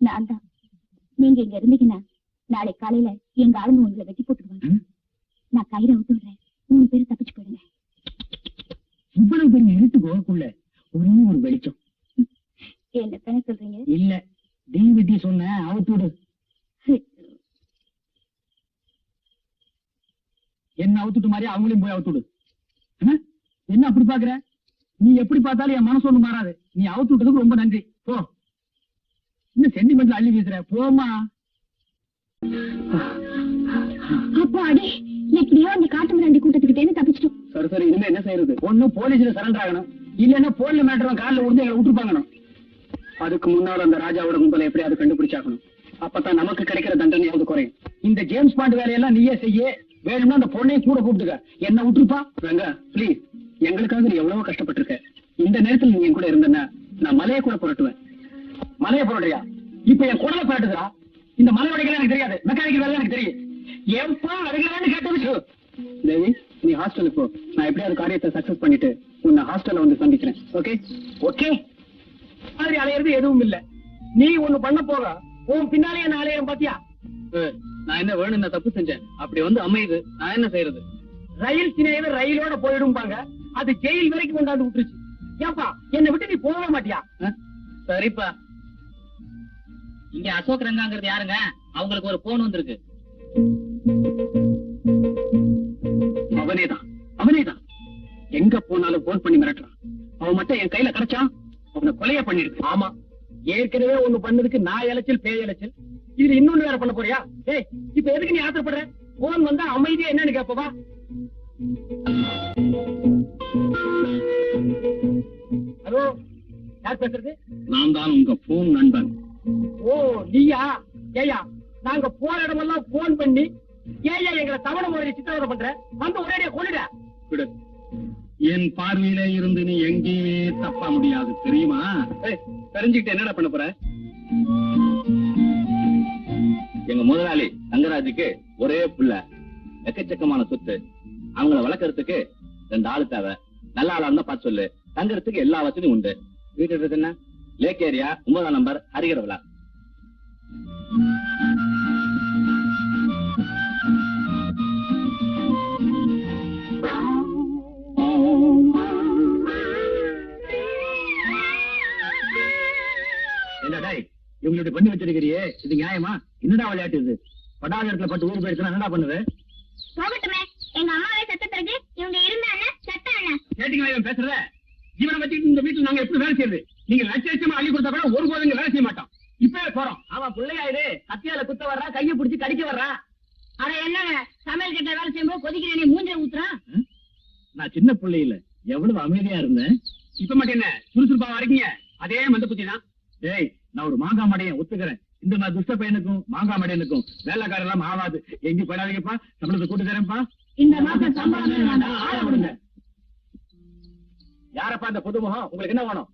நான் தான். நீங்க இங்க இருந்தீங்கன்னா நாளை காலையில எங்க ஆளுங்க உங்களை வெட்டி போட்டுருவாங்க. நான் கயிறை விட்டு விடுறேன். 3 பேரும் தப்பிச்சு போயிடுங்க. இவ்வளவு பெரிய இருட்டு போகக்குள்ள ஒரே ஒரு வெளிச்சம். என்னத்தானே சொல்றீங்க? இல்ல, டிவிடி சொன்ன அவுத்துடு. என்ன அவுத்துட்டு மாதிரி அவங்களையும் போய் அவுத்துடு. என்ன அப்படி பாக்குற? நீ எப்படி பார்த்தாலும் என் மனசு ஒண்ணு மாறாது. நீ அவுத்து விட்டதுக்கு ரொம்ப நன்றி. போ. இன்னும் சென்டிமெண்ட்ல அள்ளி வீசுற. போமா. அப்பா அடே, எப்படியோ அந்த காட்டு மிராண்டி கூட்டத்துக்கிட்டே தப்பிச்சிட்டோம். சரி சரி, இனிமே என்ன செய்யறது? ஒண்ணு போலீஸ்ல சரண்டர் ஆகணும், இல்லன்னா போன்ல மேட்டரும் காலில் விழுந்து எங்களை விட்டுருப்பாங்கணும். அதுக்கு முன்னால அந்த ராஜாவோட கும்பலை எப்படியாவது கண்டுபிடிச்சாக்கணும். அப்பதான் நமக்கு கிடைக்கிற தண்டனையாவது குறையும். இந்த ஜேம்ஸ் பாண்ட் வேலையெல்லாம் நீயே செய்ய. வேணும்னா அந்த பொண்ணையும் கூட கூப்பிட்டுக்க. என்ன விட்டுருப்பா. ரங்கா பிளீஸ், எங்களுக்காக நீ எவ்வளவோ கஷ்டப்பட்டிருக்க. இந்த நேரத்தில் நீ என் கூட இருந்தன்னா நான் மலையை கூட புரட்டுவேன். மலையை புரட்டுறியா? இப்ப என் குடலை புரட்டுதா? இந்த மலை உடைகள் எனக்கு தெரியாது, மெக்கானிக்கல் வேலை எனக்கு தெரியும். எப்பா அடைகளான்னு கேட்டது. தேவி, நீ ஹாஸ்டலுக்கு போ. நான் எப்படியாவது காரியத்தை சக்சஸ் பண்ணிட்டு உன்னை ஹாஸ்டல்ல வந்து சந்திக்கிறேன். Okay okay. மாதிரி அலையிறது எதுவும் இல்ல. நீ ஒண்ணு பண்ண போக உன் பின்னாலே என்ன அலையம் பாத்தியா? நான் என்ன வேணும், என்ன தப்பு செஞ்சேன்? அப்படி வந்து அமையுது, நான் என்ன செய்யறது? ரயில் சினையில ரயிலோட போயிடும்பாங்க. அது ஜெயில் வரைக்கும் கொண்டாந்து விட்டுருச்சு. ஏப்பா என்னை விட்டு நீ போக மாட்டியா? சரிப்பா. இங்க அசோக் ரங்காங்கிறது யாருங்க? அவங்களுக்கு ஒரு போன் வந்திருக்கு. அவனேதான் அவனேதான். எங்க போனாலும் போன் பண்ணி மிரட்டுறான். அவன் மட்டும் என் கையில கிடைச்சா அவனை கொலைய பண்ணிருக்கு. ஆமா, ஏற்கனவே ஒண்ணு பண்ணதுக்கு நான் இலைச்சல் பேய் இலைச்சல். இதுல இன்னொன்னு வேற பண்ண போறியா? ஏய், இப்ப எதுக்கு நீ ஆத்திரப்படுற? போன் வந்தா அமைதியா என்னன்னு கேப்பவா? ஹலோ, யார் பேசுறது? நான் தான் உங்க போன் நண்பன். ஓ நீயா? ஏயா, நாங்க போற இடமெல்லாம் போன் பண்ணி ஏன் எங்களை தவணை முறையை சித்திரவதை பண்ற? வந்து ஒரே கொள்ளுட. விடு. என் பார்வையில இருந்து நீ எங்கேயுமே தப்ப முடியாது தெரியுமா? தெரிஞ்சுக்கிட்டு என்னடா பண்ண போற? எங்க முதலாளி தங்கராஜுக்கு ஒரே புள்ள, எக்கச்சக்கமான சொத்து. அவங்கள வளர்க்கறதுக்கு 2 ஆளு தேவை. நல்ல ஆளா இருந்தா பார்த்து சொல்லு. தங்கறதுக்கு எல்லா வசதியும் உண்டு. வீட்டு என்ன? லேக் ஏரியா 9ஆம் நம்பர் ஹரிகர விழா. என்னடா இவங்களுடைய பண்ணி வச்சிருக்கிறியே, இது நியாயமா? என்னடா விளையாட்டு இது? படாத இடத்துல பட்டு ஊர் போயிடுச்சுன்னா என்னடா பண்ணுது? போகட்டுமே, எங்க அம்மாவே செத்த பிறகு இவங்க இருந்த அண்ணன் செத்த அண்ணன். கேட்டீங்களா இவன் பேசுறத? இவனை வச்சுக்கிட்டு இந்த வீட்டுல நாங்க எப்படி வேலை செய்யுது? நீங்க லட்சமா அள்ளி கொடுத்தா கூட ஒரு போதும் வேலை செய்ய மாட்டோம். இப்பவே போறோம். அவன் பிள்ளையாயிரு, கத்தியால குத்த வர்றா, கையை பிடிச்சி கடிக்க வர்றா. அட என்ன சமையல் கிட்ட வேலை செய்யும்போது கொதிக்கிற நீ மூஞ்சில ஊத்துறான். நான் சின்ன பிள்ளை இல்ல, எவ்வளவு அமைதியா இருந்தேன். இப்ப மட்டும் என்ன சுறுசுறுப்பா வரைக்கீங்க? அதே மந்த புத்தி தான். டேய், நான் ஒரு மாங்காய் மடையன் ஒத்துக்கிறேன். இந்த மாதிரி துஷ்ட பையனுக்கும் மாங்காய் மடையனுக்கும் வேலைக்காரர் எல்லாம் ஆகாது. எங்க போயிடாதீங்கப்பா, சம்பளத்தை கூட்டு தரேன்ப்பா. இந்த மாசம் சம்பளமே வேண்டாம், ஆள விடுங்க. யாரப்பா இந்த புதுமுகம்? உங்களுக்கு என்ன வேணும்?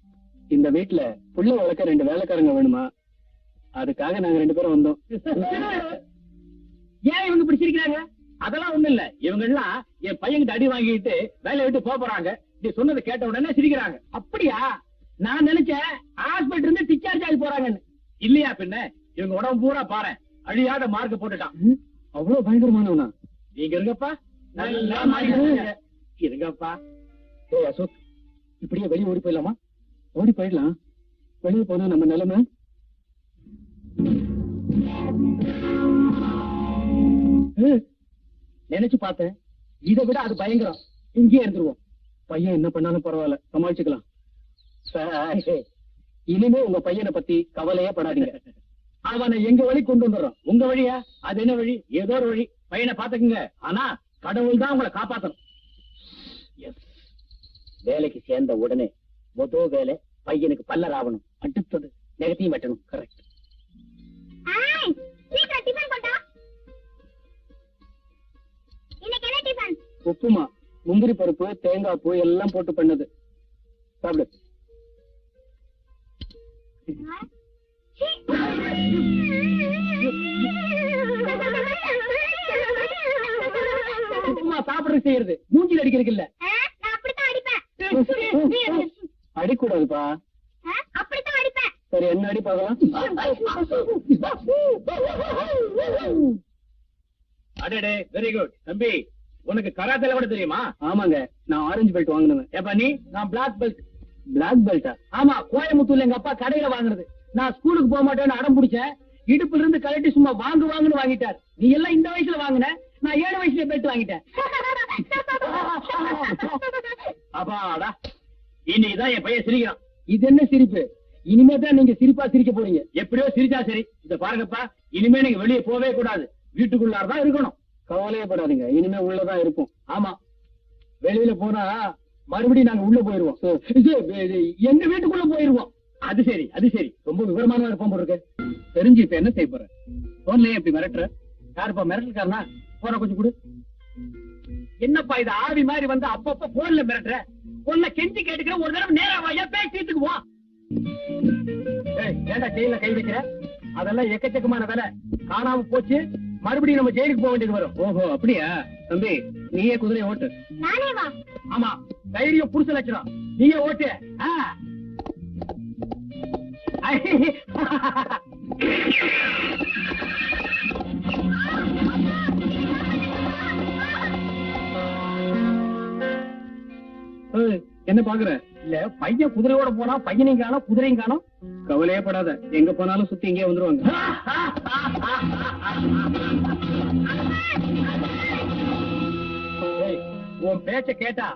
இந்த வீட்டுல புள்ள வளர்க்க 2 வேலைக்காரங்க வேணுமா? அதுக்காக நாங்க 2 பேரும் வந்தோம். ஏன் இவங்க இப்படி சிரிக்கிறாங்க? அதெல்லாம் ஒண்ணு இல்ல. இவங்க எல்லாம் என் பையன்கிட்ட அடி வாங்கிட்டு வேலையை விட்டு போறாங்க. நீ சொன்னதை கேட்ட உடனே சிரிக்கிறாங்க. அப்படியா? நான் நினைச்சேன் ஹாஸ்பிட்டல் இருந்து டிஸ்சார்ஜ் ஆகி போறாங்கன்னு. இல்லையா பின்ன? இவங்க உடம்பு பூரா பாரு, அழியாத மார்க் போட்டுட்டான். அவ்வளவு பயங்கரமானவனா? நீங்க இருங்கப்பா, நல்லா இருங்கப்பா. ஏய் அசோக், இப்படியே வெளியே ஓடி போயிடலாமா? ஓடி போயிடலாம். வெளியே போனா நம்ம நிலைமை. நினைச்சு பார்த்தேன், இதை விட அது பயங்கரம். இங்கேயே இருந்துருவோம். பையன் என்ன பண்ணாலும் பரவாயில்ல, சமாளிச்சுக்கலாம். இனிமே உங்க பையனை பத்தி கவலையே படாதீங்க. அவனை எங்க வழி கொண்டு வந்துடுறோம். உங்க வழியா? அது என்ன வழி? ஏதோ ஒரு வழி. பையனை பாத்துக்குங்க. ஆனா கடவுள் தான் உங்களை காப்பாத்தணும். வேலைக்கு சேர்ந்த உடனே முதல் வேலை பையனுக்கு பல்லர் ஆகணும். அடுத்தது நெகத்தையும் வெட்டணும். கரெக்ட். உப்புமா, முந்திரி பருப்பு, தேங்காய் பூ எல்லாம் போட்டு பண்ணது. சாப்பிடு. உப்புமா சாப்பிடுறது செய்யறது, மூஞ்சில் அடிக்கிறதுக்கு இல்ல. அடிக்கூடாதுப்பா. சரி, என்ன அடி பார்க்கலாம். அடடே, வெரி குட் தம்பி. உனக்கு கராத்தேல கூட தெரியுமா? ஆமாங்க, நான் ஆரஞ்சு பெல்ட் வாங்கினேன். ஏப்பா நீ? நான் பிளாக் பெல்ட். பிளாக் பெல்ட்டா? ஆமா, கோயம்புத்தூர்ல எங்க அப்பா கடையில வாங்குனது. நான் ஸ்கூலுக்கு போக மாட்டேன்னு அடம் பிடிச்சேன். இடுப்புல இருந்து கழட்டி சும்மா வாங்குன்னு வாங்கிட்டார். நீ எல்லாம் இந்த வயசுல வாங்கின, நான் 7 வயசுல பெல்ட் வாங்கிட்டேன். அப்பாடா, இன்னைக்குதான் என் பையன் சிரிக்கிறான். இது என்ன சிரிப்பு? இனிமே தான் நீங்க சிரிப்பா சிரிக்க போறீங்க. எப்படியோ சிரிச்சா சரி. இத பாருங்கப்பா, இனிமே நீங்க வெளியே போவே கூடாது. வீட்டுக்குள்ளாரதான் இருக்கணும். கவலையே படாதீங்க, இனிமே உள்ளதான் இருக்கும். ஆமா, வெளியில போனா மறுபடியும் நாங்க உள்ள போயிருவோம். எங்க வீட்டுக்குள்ள போயிருவோம். அது சரி, அது சரி. ரொம்ப விவரமான இருப்போம் போல இருக்கு. தெரிஞ்சு இப்ப என்ன செய்ய போற? போன்லயே இப்படி மிரட்டுற? யாருப்பா மிரட்டல்காரனா? போன கொஞ்சம் கொடு. என்னப்பா இது ஆவி மாதிரி வந்து அப்பப்ப போன்ல மிரட்டுற? பொண்ண கெஞ்சி கேட்டுக்கிற, ஒரு தடவை நேரா வாயா பேசிட்டுக்கு போ. ஏண்டா ஜெயில கை வைக்கிற? அதெல்லாம் எக்கச்சக்கமான வேலை. காணாம போச்சு, மறுபடியும் நம்ம ஜெயிலுக்கு போக வேண்டியது வரும். ஓஹோ, அப்படியா? தம்பி, நீயே குதிரையை ஓட்டு. ஆமா, தைரியம் புருஷ லட்சணம். நீயே ஓட்டு. என்ன பாக்குற? இல்ல, பையன் குதிரையோட போனா பையனையும் காணும், குதிரையும் காணும். கவலையே படாத, எங்க போனாலும் சுத்தி இங்கே வந்துருவாங்க. உன் பேச்ச கேட்டா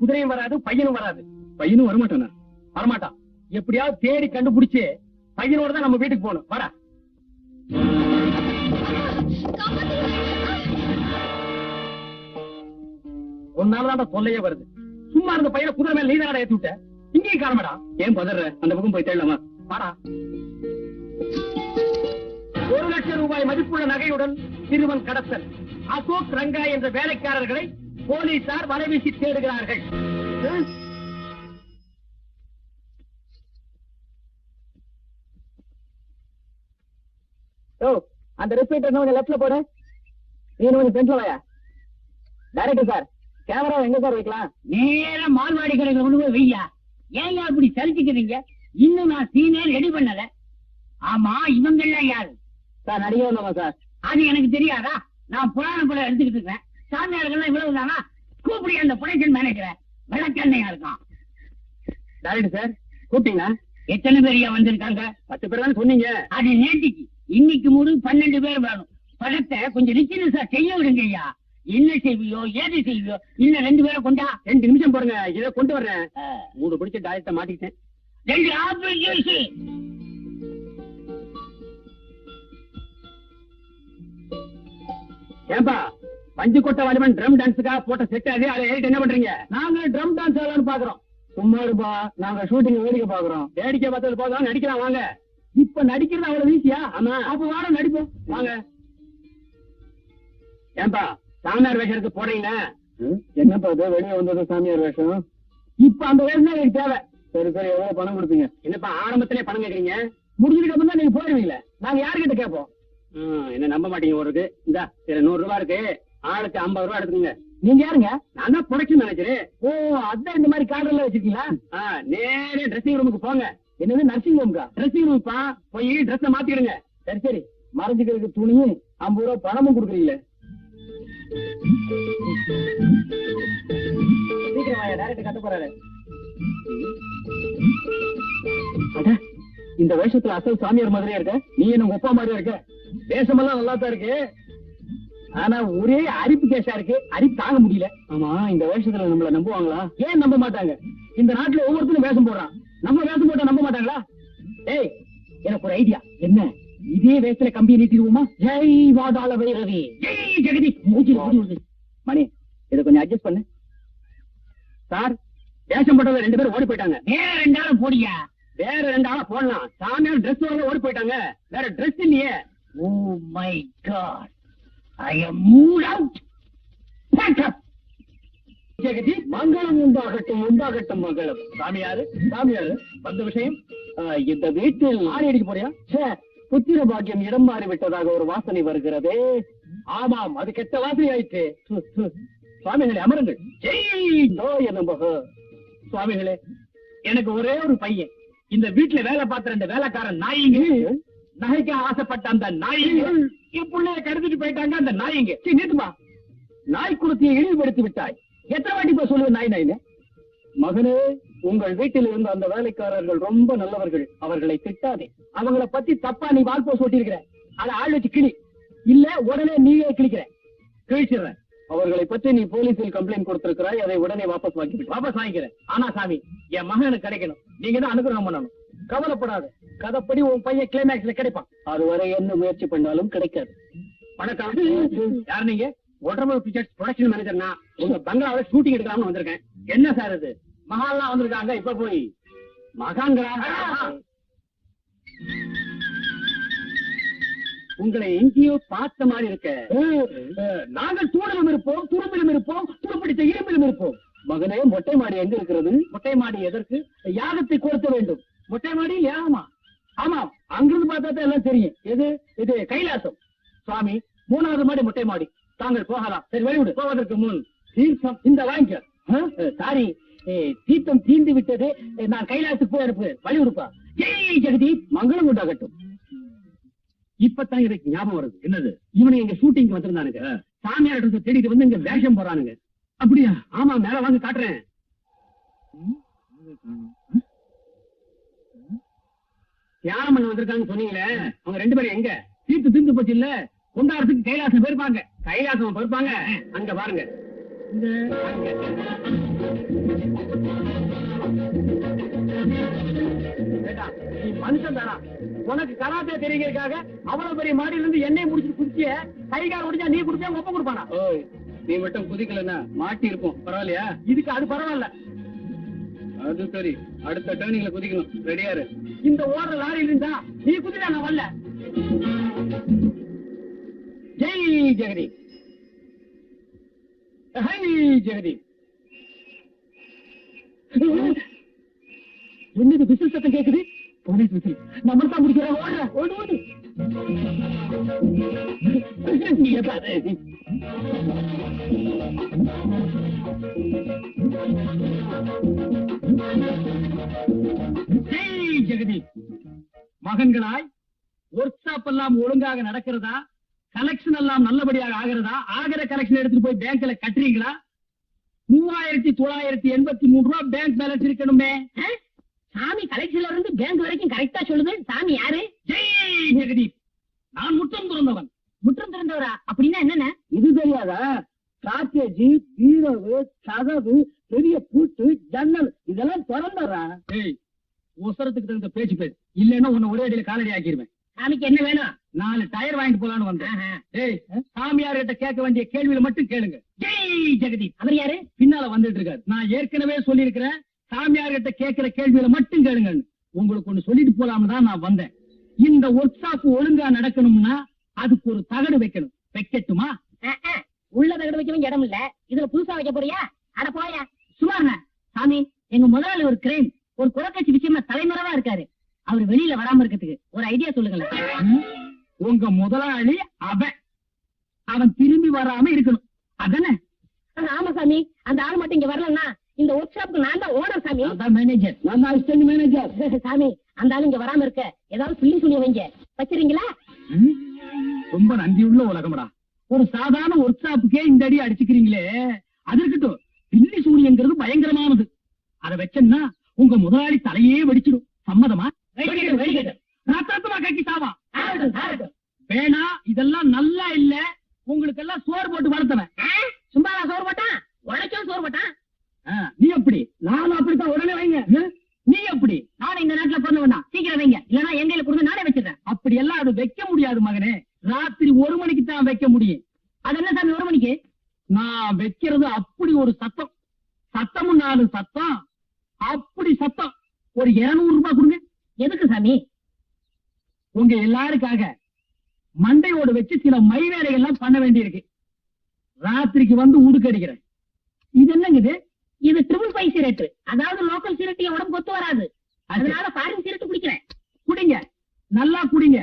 குதிரையும் வராது, பையனும் வராது. பையனும் வரமாட்டானா? வரமாட்டான். எப்படியாவது தேடி கண்டுபிடிச்சு பையனோட தான் நம்ம வீட்டுக்கு போகணும். வாடா. ஒன்னாலதான் தொல்லையே வருது. சும்மா இருந்த பையனை குதிரை மேல நீதான ஏத்தி விட்ட. இங்கேயும் காணமாடா. ஏன் பதற? அந்த பக்கம் போய் தேடலாமா? வாடா. 1 லட்சம் ரூபாய் மதிப்புள்ள நகையுடன் சிறுவன் கடத்தல். அசோக் ரங்கா என்ற வேலைக்காரர்களை போலீசார் வலைவீசி தேடுகிறார்கள். அந்த ரெஸ்பெக்டர் கொஞ்சம் லெப்ட்ல போடு, நீ கொஞ்சம் ஃப்ரண்ட்ல வாயா. டைரக்டர் சார், கேமரா எங்க சார் வைக்கலாம்? நேரா மால்வாடி கடையில கொண்டு போய் வையா. ஏன் அப்படி சரிச்சுக்கிறீங்க? இன்னும் நான் சீனே ரெடி பண்ணல. ஆமா, இவங்க எல்லாம் யாரு? சார் நடிகை வந்தோமா சார்? அது எனக்கு தெரியாதா? நான் புராண படம் எடுத்துக்கிட்டு இருக்கேன். சாமியார்கள் இவ்வளவு தானா? கூப்பிடி அந்த ப்ரொடக்ஷன் மேனேஜரை, விளக்கண்ணையா இருக்கான். டைரக்டர் சார் கூப்பிட்டீங்களா? எத்தனை பேரையா வந்திருக்காங்க? 10 பேர் தான் சொன்னீங்க. அது நேற்றுக்கு, இன்னைக்கு மூடு 12 பேர் வேணும். படத்தை கொஞ்சம் ரிச்சினஸா செய்ய விடுங்க ஐயா. என்ன செய்வியோ ஏது செய்வியோ, இன்னும் 2 பேரை கொண்டா. 2 நிமிஷம் போடுங்க, இதை கொண்டு வர்றேன். மூடு பிடிச்ச டைரக்டர் மாட்டிக்கிட்டேன். 2 ஆபீஸ். ஏன்பா பஞ்சு கொட்ட வாலிபன் ட்ரம் டான்ஸுக்காக போட்ட செட் அது, அதை ஏறிட்டு என்ன பண்றீங்க? நாங்க ட்ரம் டான்ஸ் ஆடலாம்னு பாக்குறோம். சும்மா இருப்பா, நாங்க ஷூட்டிங் வேடிக்கை பாக்குறோம். வேடிக்கை பார்த்தது போதும், நடிக்கலாம் வாங்க. இப்ப நடிக்கிறது அவ்வளவு ஈஸியா? ஆமா, அப்ப வாட நடிப்போம் வாங்க. ஏன்பா சாமியார் வேஷத்துக்கு போறீங்க? என்னப்பா அது வெளியே வந்தது சாமியார் வேஷம்? இப்ப அந்த வேஷம் தான் எனக்கு தேவை. சரி சரி, எவ்வளவு பணம் கொடுப்பீங்க? என்னப்பா ஆரம்பத்திலே பணம் கேக்குறீங்க? முடிஞ்சதுக்கு அப்புறம் தான் நீங்க போயிருவீங்களே, நாங்க யாருக்கிட்ட கேட்போம்? என்ன நம்ப மாட்டீங்க ஒரு இருக்கு. இந்த 100 ரூபாய் இருக்கு, ஆளுக்கு 50 ரூபாய் எடுத்துக்கங்க. நீங்க யாருங்க? நான் தான் ப்ரொடக்ஷன் மேனேஜர். ஓ, அதான் இந்த மாதிரி கார்டர்ல வச்சிருக்கீங்களா? நேரே ட்ரெஸ்ஸிங் ரூமுக்கு போங்க. என்னது நர்சிங் ரூமுக்கா? ட்ரெஸ்ஸிங் ரூம்ப்பா, போய் ட்ரெஸ்ஸ மாத்திடுங்க. சரி சரி, மறைஞ்சுக்கிறதுக்கு துணியும் 50 ரூபாய் பணமும் கொடுக்குறீங்களே. சீக்கிரம் வாயா, டைரக்டர் கட்ட போறாரு. இந்த வேஷத்துல அசல் சாமியார் மாதிரியே இருக்க, நீ என்ன உங்க அப்பா மாதிரியா இருக்க. வேஷமெல்லாம் நல்லா தான் இருக்கு, ஆனா ஒரே அரிப்பு கேஷா இருக்கு, அரிப்பு தாங்க முடியல. ஆமா, இந்த வேஷத்துல நம்மள நம்புவாங்களா? ஏன் நம்ப மாட்டாங்க? இந்த நாட்டுல ஒவ்வொருத்தரும் வேஷம் போடுறான், நம்ம வேஷம் போட்டா நம்ப மாட்டாங்களா? ஏய், எனக்கு ஒரு ஐடியா. என்ன? இதே வேஷத்துல கம்பி நீட்டிடுவோமா? ஜெய் வாதாள வைரவி, ஜெய் ஜெகதி. மணி, இதை கொஞ்சம் அட்ஜஸ்ட் பண்ணு. சார், வேஷம் போட்டவங்க 2 பேரும் ஓடி போயிட்டாங்க. வேற 2 ஆளை போடியா. வேற 2 ஆளை போடலாம், சாமியார் ட்ரெஸ் ஓடி போயிட்டாங்க. வேற ட்ரெஸ் இல்லையே. Oh my God, I am mood out. Pack up. Jagathi, மங்களம் உண்டாகட்டும் உண்டாகட்டும் மங்களம். சாமியாரு சாமியாரு வந்த விஷயம், இந்த வீட்டில் ஆடி அடிக்க போறியா? புத்திர பாக்கியம் இடம் மாறி விட்டதாக ஒரு வாசனை வருகிறதே. ஆமாம், அது கெட்ட வாசனை ஆயிற்று. சுவாமிகளே அமருங்கள். ஜெய் நமக. சுவாமிகளே, எனக்கு ஒரே ஒரு பையன். இந்த வீட்டுல வேலை பார்த்த 2 வேலைக்காரன் நாயிங்க, நகைக்க ஆசைப்பட்ட அந்த நாயிங்க என் பிள்ளைய கடத்திட்டு போயிட்டாங்க. அந்த நாயிங்க நேத்துமா நாய் குலத்தையை இழிவுபடுத்தி விட்டாய். எத்தனை வாட்டி போய் சொல்லுவேன் நாய் நாயின்னு? மகனே, உங்கள் வீட்டில் இருந்த அந்த வேலைக்காரர்கள் ரொம்ப நல்லவர்கள், அவர்களை திட்டாதே. அவங்கள பத்தி தப்பா நீ வால்போஸ் ஓட்டிருக்கிற, அதை ஆள் வச்சு கிளி. இல்ல உடனே நீயே கிளிக்கிற. கிழிச்சிடுறேன். அவர்களை பற்றி நீ போலீஸில் கம்ப்ளைண்ட் கொடுத்திருக்கிறாய், அதை உடனே வாபஸ் வாங்கிக்கிறேன். ஆனா சாமி, என் மகனுக்கு கிடைக்கணும், நீங்க தான் அனுகிரகம் பண்ணணும். கவலைப்படாத, கதைப்படி உன் பையன் கிளைமேக்ஸ்ல கிடைப்பான். அதுவரை என்ன முயற்சி பண்ணாலும் கிடைக்காது. வணக்கம், யார் நீங்க? ஒட்டர்மல் பிக்சர்ஸ் ப்ரொடக்ஷன் மேனேஜர்னா, உங்க பங்களாவில ஷூட்டிங் எடுக்கலாம்னு வந்திருக்கேன். என்ன சார் இது, மகான்லாம் வந்திருக்காங்க, இப்ப போய் மகான்களா? உங்களை எங்கேயோ பார்த்த மாதிரி இருக்க. நாங்கள் தூணிலும் இருப்போம், துரும்பிலும் இருப்போம், துருப்பிடித்த இரும்பிலும் இருப்போம். மகனே, மொட்டை மாடி எங்க இருக்கிறது? மொட்டை மாடி எதற்கு? யாகத்தை கொடுத்த வேண்டும். மொட்டை மாடி யாகமா? ஆமாம், அங்கிருந்து பார்த்தா தான் எல்லாம் தெரியும். எது? இது கைலாசம். சுவாமி, 3வது மாடி மொட்டை மாடி, தாங்கள் போகலாம். சரி, வழிவிடு. போவதற்கு முன் தீர்த்தம் இந்த வாங்கிக்க. சாரி, தீர்த்தம் தீர்ந்து விட்டது, நான் கைலாசத்துக்கு போய் அனுப்பு. வழிவிடுப்பா. ஜெய் ஜெகதி, மங்களம் உண்டாகட்டும். இப்பதான் எனக்கு ஞாபகம் வருது. என்னது? இவனுங்க எங்க ஷூட்டிங் வந்திருந்தானுங்க, சாமியார் தேடிட்டு வந்து இங்க வேஷம் போறானுங்க. அப்படியா? ஆமா, மேல வாங்க காட்டுறேன். தியானம் பண்ண வந்திருக்காங்க சொன்னீங்களே, அவங்க 2 பேரும் எங்க? தீர்த்து தீர்ந்து போச்சு இல்ல, கொண்டாடுறதுக்கு கைலாசம் போயிருப்பாங்க. கைலாசம் போயிருப்பாங்க, அங்க பாருங்க. நீ மனுஷன் தானா? உனக்கு கராத்தே தெரியுங்கிறதுக்காக அவ்வளவு பெரிய மாடியில இருந்து எண்ணெய் முடிச்சு குதிச்சிய, கைகால் முடிஞ்சா நீ குடிச்சா ஒப்ப கொடுப்பானா? நீ மட்டும் குதிக்கலன்னா மாட்டி இருப்போம். பரவாயில்லையா? இதுக்கு அது பரவாயில்ல. அது சரி, அடுத்த டர்னிங்ல குதிக்கணும். ரெடியாரு. இந்த ஓடுற லாரியில இருந்தா நீ குதிடா, நான் வரல. ஜெய் ஜெகதி. ஹை ஜெகதீப். என்னது விசில் சத்தம் கேக்குது? Police whistle. நம்ம தான் முடிக்கிறோம். ஓடுற, ஓடு ஓடு. நீங்க பாரு. ஜெய் ஜெகதீப். மகன்களாய் ஒர்க் ஷாப் எல்லாம் ஒழுங்காக நடக்கிறதா? கலெக்ஷன் எல்லாம் நல்லபடியாக ஆகிறதா? ஆகிற கலெக்ஷன் எடுத்துட்டு போய் பேங்க்ல கட்டுறீங்களா? 3983 ரூபாய் பேங்க் பேலன்ஸ் இருக்கணுமே. சாமி கலெக்ஷன்ல இருந்து பேங்க் வரைக்கும் கரெக்டா சொல்லுது. சாமி யாரு? ஜெய் ஜெகதீப். நான் முற்றம் திறந்தவன். முற்றம் திறந்தவரா? அப்படின்னா என்னென்ன? இது தெரியாதா? காட்டேஜி, பீரவு, கதவு, பெரிய பூட்டு, ஜன்னல் இதெல்லாம் திறந்துடுறா. ஒசரத்துக்கு தகுந்த பேச்சு பேசு, இல்லன்னா உன்னை ஒரே அடியில காலடி ஆக்கிடுவேன். சாமிக்கு என்ன வேணும்? 4 டயர் வாங்கிட்டு போலான்னு வந்தேன். சாமியார் கிட்ட கேட்க வேண்டிய கேள்வியில மட்டும் கேளுங்க. ஜெய் ஜெகதீப். அவர் யாரு? பின்னால வந்துட்டு இருக்காரு. நான் ஏற்கனவே சொல்லி இருக்கிறேன், சாமியார் கிட்ட கேட்கிற கேள்வியில மட்டும் கேளுங்கன்னு. உங்களுக்கு ஒண்ணு சொல்லிட்டு போலாம்னு தான் நான் வந்தேன். இந்த ஒர்க் ஷாப் ஒழுங்கா நடக்கணும்னா அதுக்கு ஒரு தகடு வைக்கணும். வைக்கட்டுமா? உள்ள தகடு வைக்கவும் இடம் இல்ல, இதுல புதுசா வைக்க போறியா? அட போயா சுமார்ண்ண. சாமி, எங்க முதலாளி ஒரு கிரைம், ஒரு புறக்கட்சி விஷயமா தலைமறைவா இருக்காரு. அவர் வெளியில வராம இருக்கிறதுக்கு ஒரு ஐடியா சொல்லுங்களேன். உங்க முதலாளி அவன் திரும்பி வராம இருக்கணும், அதானே? ஆமா சாமி, அந்த ஆள் மட்டும் இங்க வரலன்னா இந்த ஒர்க் ஷாப்புக்கு நான் தான் ஓனர் சாமி. அதான் மேனேஜர், நான் அசிஸ்டன்ட் மேனேஜர். சாமி, அந்த ஆள் இங்க வராம இருக்க ஏதாவது சொல்லி சொல்லி வைங்க. வச்சிருங்களா? ரொம்ப நன்றியுள்ள உலகம்டா. ஒரு சாதாரண ஒர்க் ஷாப்புக்கே இந்த அடி அடிச்சுக்கிறீங்களே, அது இருக்கட்டும். பில்லி சூனியங்கிறது பயங்கரமானது. அதை வச்சேன்னா உங்க முதலாளி தலையே வெடிச்சிடும். சம்மதமா? ரத்தமா கக்கி சாவா. வேணா, இதெல்லாம் நல்லா இல்ல. உங்களுக்கு எல்லாம் சோறு போட்டு வளர்த்தவன். சும்மா சோறு போட்டான், உழைச்சும் சோறு போட்டான். நீ எப்படி? நானும் அப்படித்தான். உடனே வைங்க. நீ எப்படி? நானும் இந்த நாட்டுல பிறந்தவனா, சீக்கிரம் வைங்க, இல்லன்னா எங்கையில கொடுத்து நானே வச்சிருக்கேன். அப்படி எல்லாம் அது வைக்க முடியாது மகனே. ராத்திரி 1 மணிக்கு தான் வைக்க முடியும். அது என்ன சாமி 1 மணிக்கு? நான் வைக்கிறது அப்படி ஒரு சத்தம். சத்தமும் 4 சத்தம். அப்படி சத்தம். ஒரு 200 ரூபாய் கொடுங்க. எதுக்கு சாமி? உங்க எல்லாருக்காக மண்டையோடு வச்சு சில மை வேலைகள்லாம் பண்ண வேண்டியிருக்கு. ராத்திரிக்கு வந்து உடுக்கடிக்கிறேன். இது என்னங்க இது? இது ட்ரிபிள் 5 சிகரெட். அதாவது லோக்கல் சிகரெட் உடம்பு ஒத்து வராது. அதனால ஃபாரின் சிகரெட் குடிக்கிறேன். குடிங்க, நல்லா குடிங்க.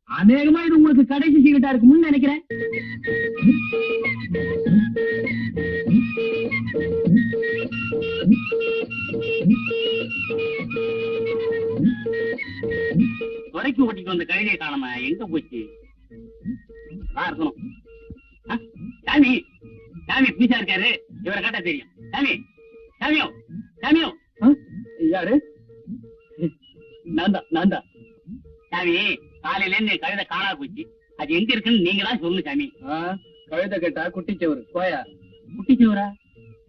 அநேகமா இது உங்களுக்கு கடைசி சிகரெட்டா இருக்கும்னு நினைக்கிறேன். துறைக்கு ஓட்டிட்டு வந்த கழுதையை காணாம எங்க போச்சு? இருக்கணும். சாமி, சாமி பீசா இருக்காரு, இவரை கேட்டா தெரியும். சாமி, சாமியோ, சாமியோ. யாரு? நான் தான். சாமி, காலையில இருந்து கழுதை காணா போச்சு. அது எங்க இருக்குன்னு நீங்க தான் சொல்லு சாமி. கழுத கேட்டா குட்டிச்சவரு போயா. குட்டிச்சவரா?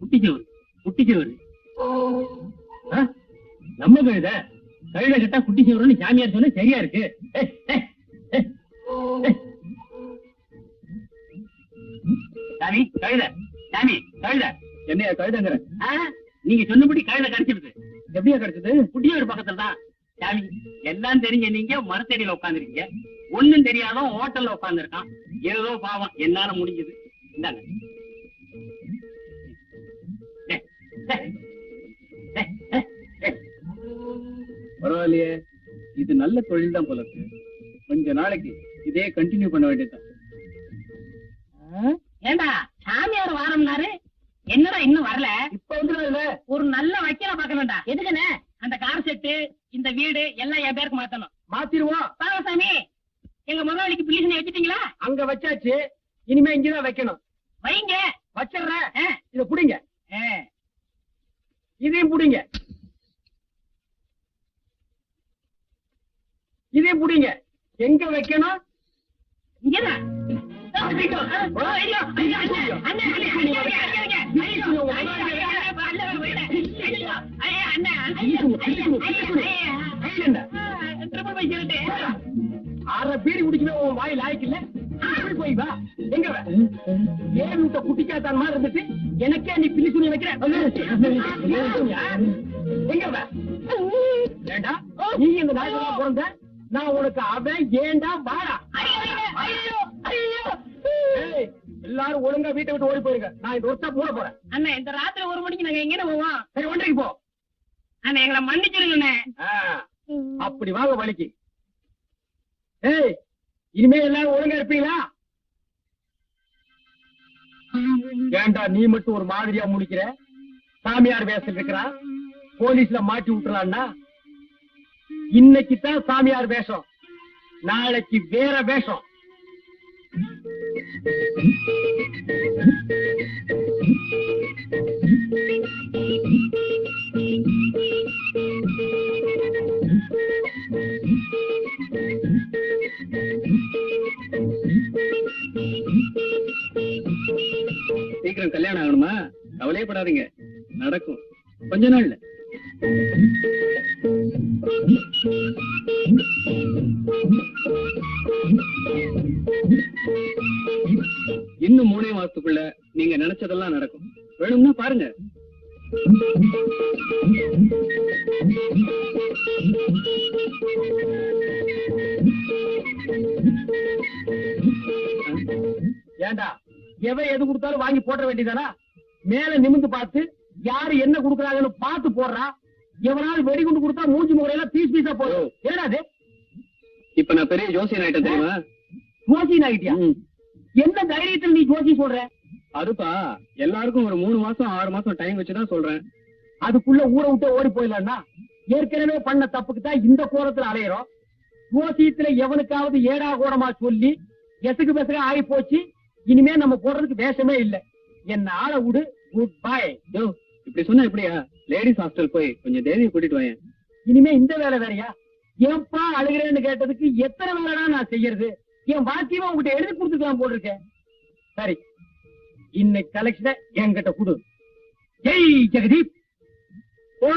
குட்டிச்சவரு, குட்டிச்சவரு. நம்ம கழுத கேட்டா குட்டிச்சவருன்னு சாமியார் சொன்ன சரியா இருக்கு. சாமி, கழுத. சாமி, கழுத. என்னையா கழுதங்கிற? நீங்க சொன்னபடி கழுத கிடைச்சிருக்கு. எப்படியா கிடைச்சது? குட்டியூர் பக்கத்துல தான். சாமி, எல்லாம் தெரிஞ்ச நீங்க மரத்தடியில உட்காந்துருக்கீங்க. ஒண்ணும் தெரியாத ஹோட்டல்ல உட்கார்ந்து இருக்கான். ஏதோ பாவம், என்னால முடிஞ்சது. இந்தாங்க. பரவாயில்லையே, இது நல்ல தொழில் தான் போல இருக்கு. கொஞ்ச நாளைக்கு இதே கண்டினியூ பண்ண வேண்டியதுதான். ஏண்டா சாமியார் வாரம்னாரு, என்னடா இன்னும் வரல? இப்ப வந்து ஒரு நல்ல வக்கீல பாக்கணும்டா. எதுக்குன்னு? அந்த கார் செட்டு, இந்த வீடு எல்லாம் என் பேருக்கு மாத்தணும். மாத்திருவோம். சாமி, எங்க முதலாளிக்கு பிளீஸ் வச்சுட்டீங்களா? அங்க வச்சாச்சு, இனிமே இங்கதான் வைக்கணும். வைங்க. வச்சிடுறேன். இத புடிங்க. இதையும் புடிங்க. இதையும் புடிங்க. எங்க வைக்கணும்? இங்கதான். அரை பீடி குடிக்கவே உன் வாயில் ஆயிக்கு இல்ல. போய் வா. எங்க ஏன் விட்ட குட்டிக்காத்தான் மாதிரி இருந்துட்டு எனக்கே நீ பிள்ளி துணி வைக்கிற? எங்க வேண்டா, நீ இந்த நாட்டுல பிறந்த, நான் உனக்கு அவன் ஏண்டா வாடா. எல்லாரும் ஒழுங்கா வீட்டை விட்டு ஓடி போயிருங்க. நான் இந்த ஒர்க்கா போட போறேன். அண்ணே இந்த ராத்திரி 1 மணிக்கு நாங்க எங்க போவோம்? சரி, ஒன்றைக்கு போ. அண்ணே எங்களை மன்னிச்சிருங்கண்ணே. அப்படி வாங்க வலிக்கு. ஏய், இனிமே எல்லாரும் ஒழுங்கா இருப்பீங்களா? ஏண்டா நீ மட்டும் ஒரு மாதிரியா முடிக்கிற? சாமியார் வேஷம் இருக்கிறா, போலீஸ்ல மாட்டி விட்டுறான்னா? இன்னைக்கு தான் சாமியார் வேஷம், நாளைக்கு வேற வேஷம். சீக்கிரம் கல்யாணம் ஆகணுமா? கவலையப்படாதீங்க, நடக்கும் கொஞ்ச நாள்ல. இன்னும் 3 மாசத்துக்குள்ள நீங்க நினைச்சதெல்லாம் நடக்கும். வேணும்னா பாருங்க. ஏண்டா எவன் எது கொடுத்தாலும் வாங்கி போட வேண்டியதானா? மேல நிமிந்து பார்த்து யாரு என்ன கொடுக்கறாங்கன்னு பார்த்து போடுறா. எவனாவது வெடிகுண்டு கொடுத்தா மூஞ்சி முறையெல்லாம் பீஸ் பீஸா போடும். ஏடாது இப்ப நான் பெரிய ஜோசியன் ஆயிட்டேன் தெரியுமா? ஜோசியன் ஆயிட்டியா? என்ன தைரியத்தில் நீ ஜோசி சொல்ற? அதுப்பா எல்லாருக்கும் ஒரு 3 மாசம் 6 மாசம் டைம் வச்சுதான் சொல்றேன். அதுக்குள்ள ஊரை விட்டு ஓடி போயிடலாம்னா? ஏற்கனவே பண்ண தப்புக்கு தான் இந்த கோரத்துல அலையிறோம். ஜோசியத்துல எவனுக்காவது ஏடா கூடமா சொல்லி எசுக்கு பெசுக ஆகி போச்சு. இனிமே நம்ம போடுறதுக்கு வேஷமே இல்ல. என்ன ஆள விடு. Good bye. இப்படி சொன்னா எப்படியா? லேடிஸ் ஹாஸ்டல் போய் கொஞ்சம் தேவியை கூட்டிட்டு வாங்க. இனிமே இந்த வேலை வேறையா? ஏன்பா அழுகிறேன்னு கேட்டதுக்கு எத்தனை வேலைடா நான் செய்யறது? என் வாக்கியமா உங்ககிட்ட எழுதி கொடுத்துக்கலாம் போட்டிருக்கேன். சரி, இன்னைக்கு கலெக்ஷனை என்கிட்ட கொடு. ஜெய் ஜெகதீப்.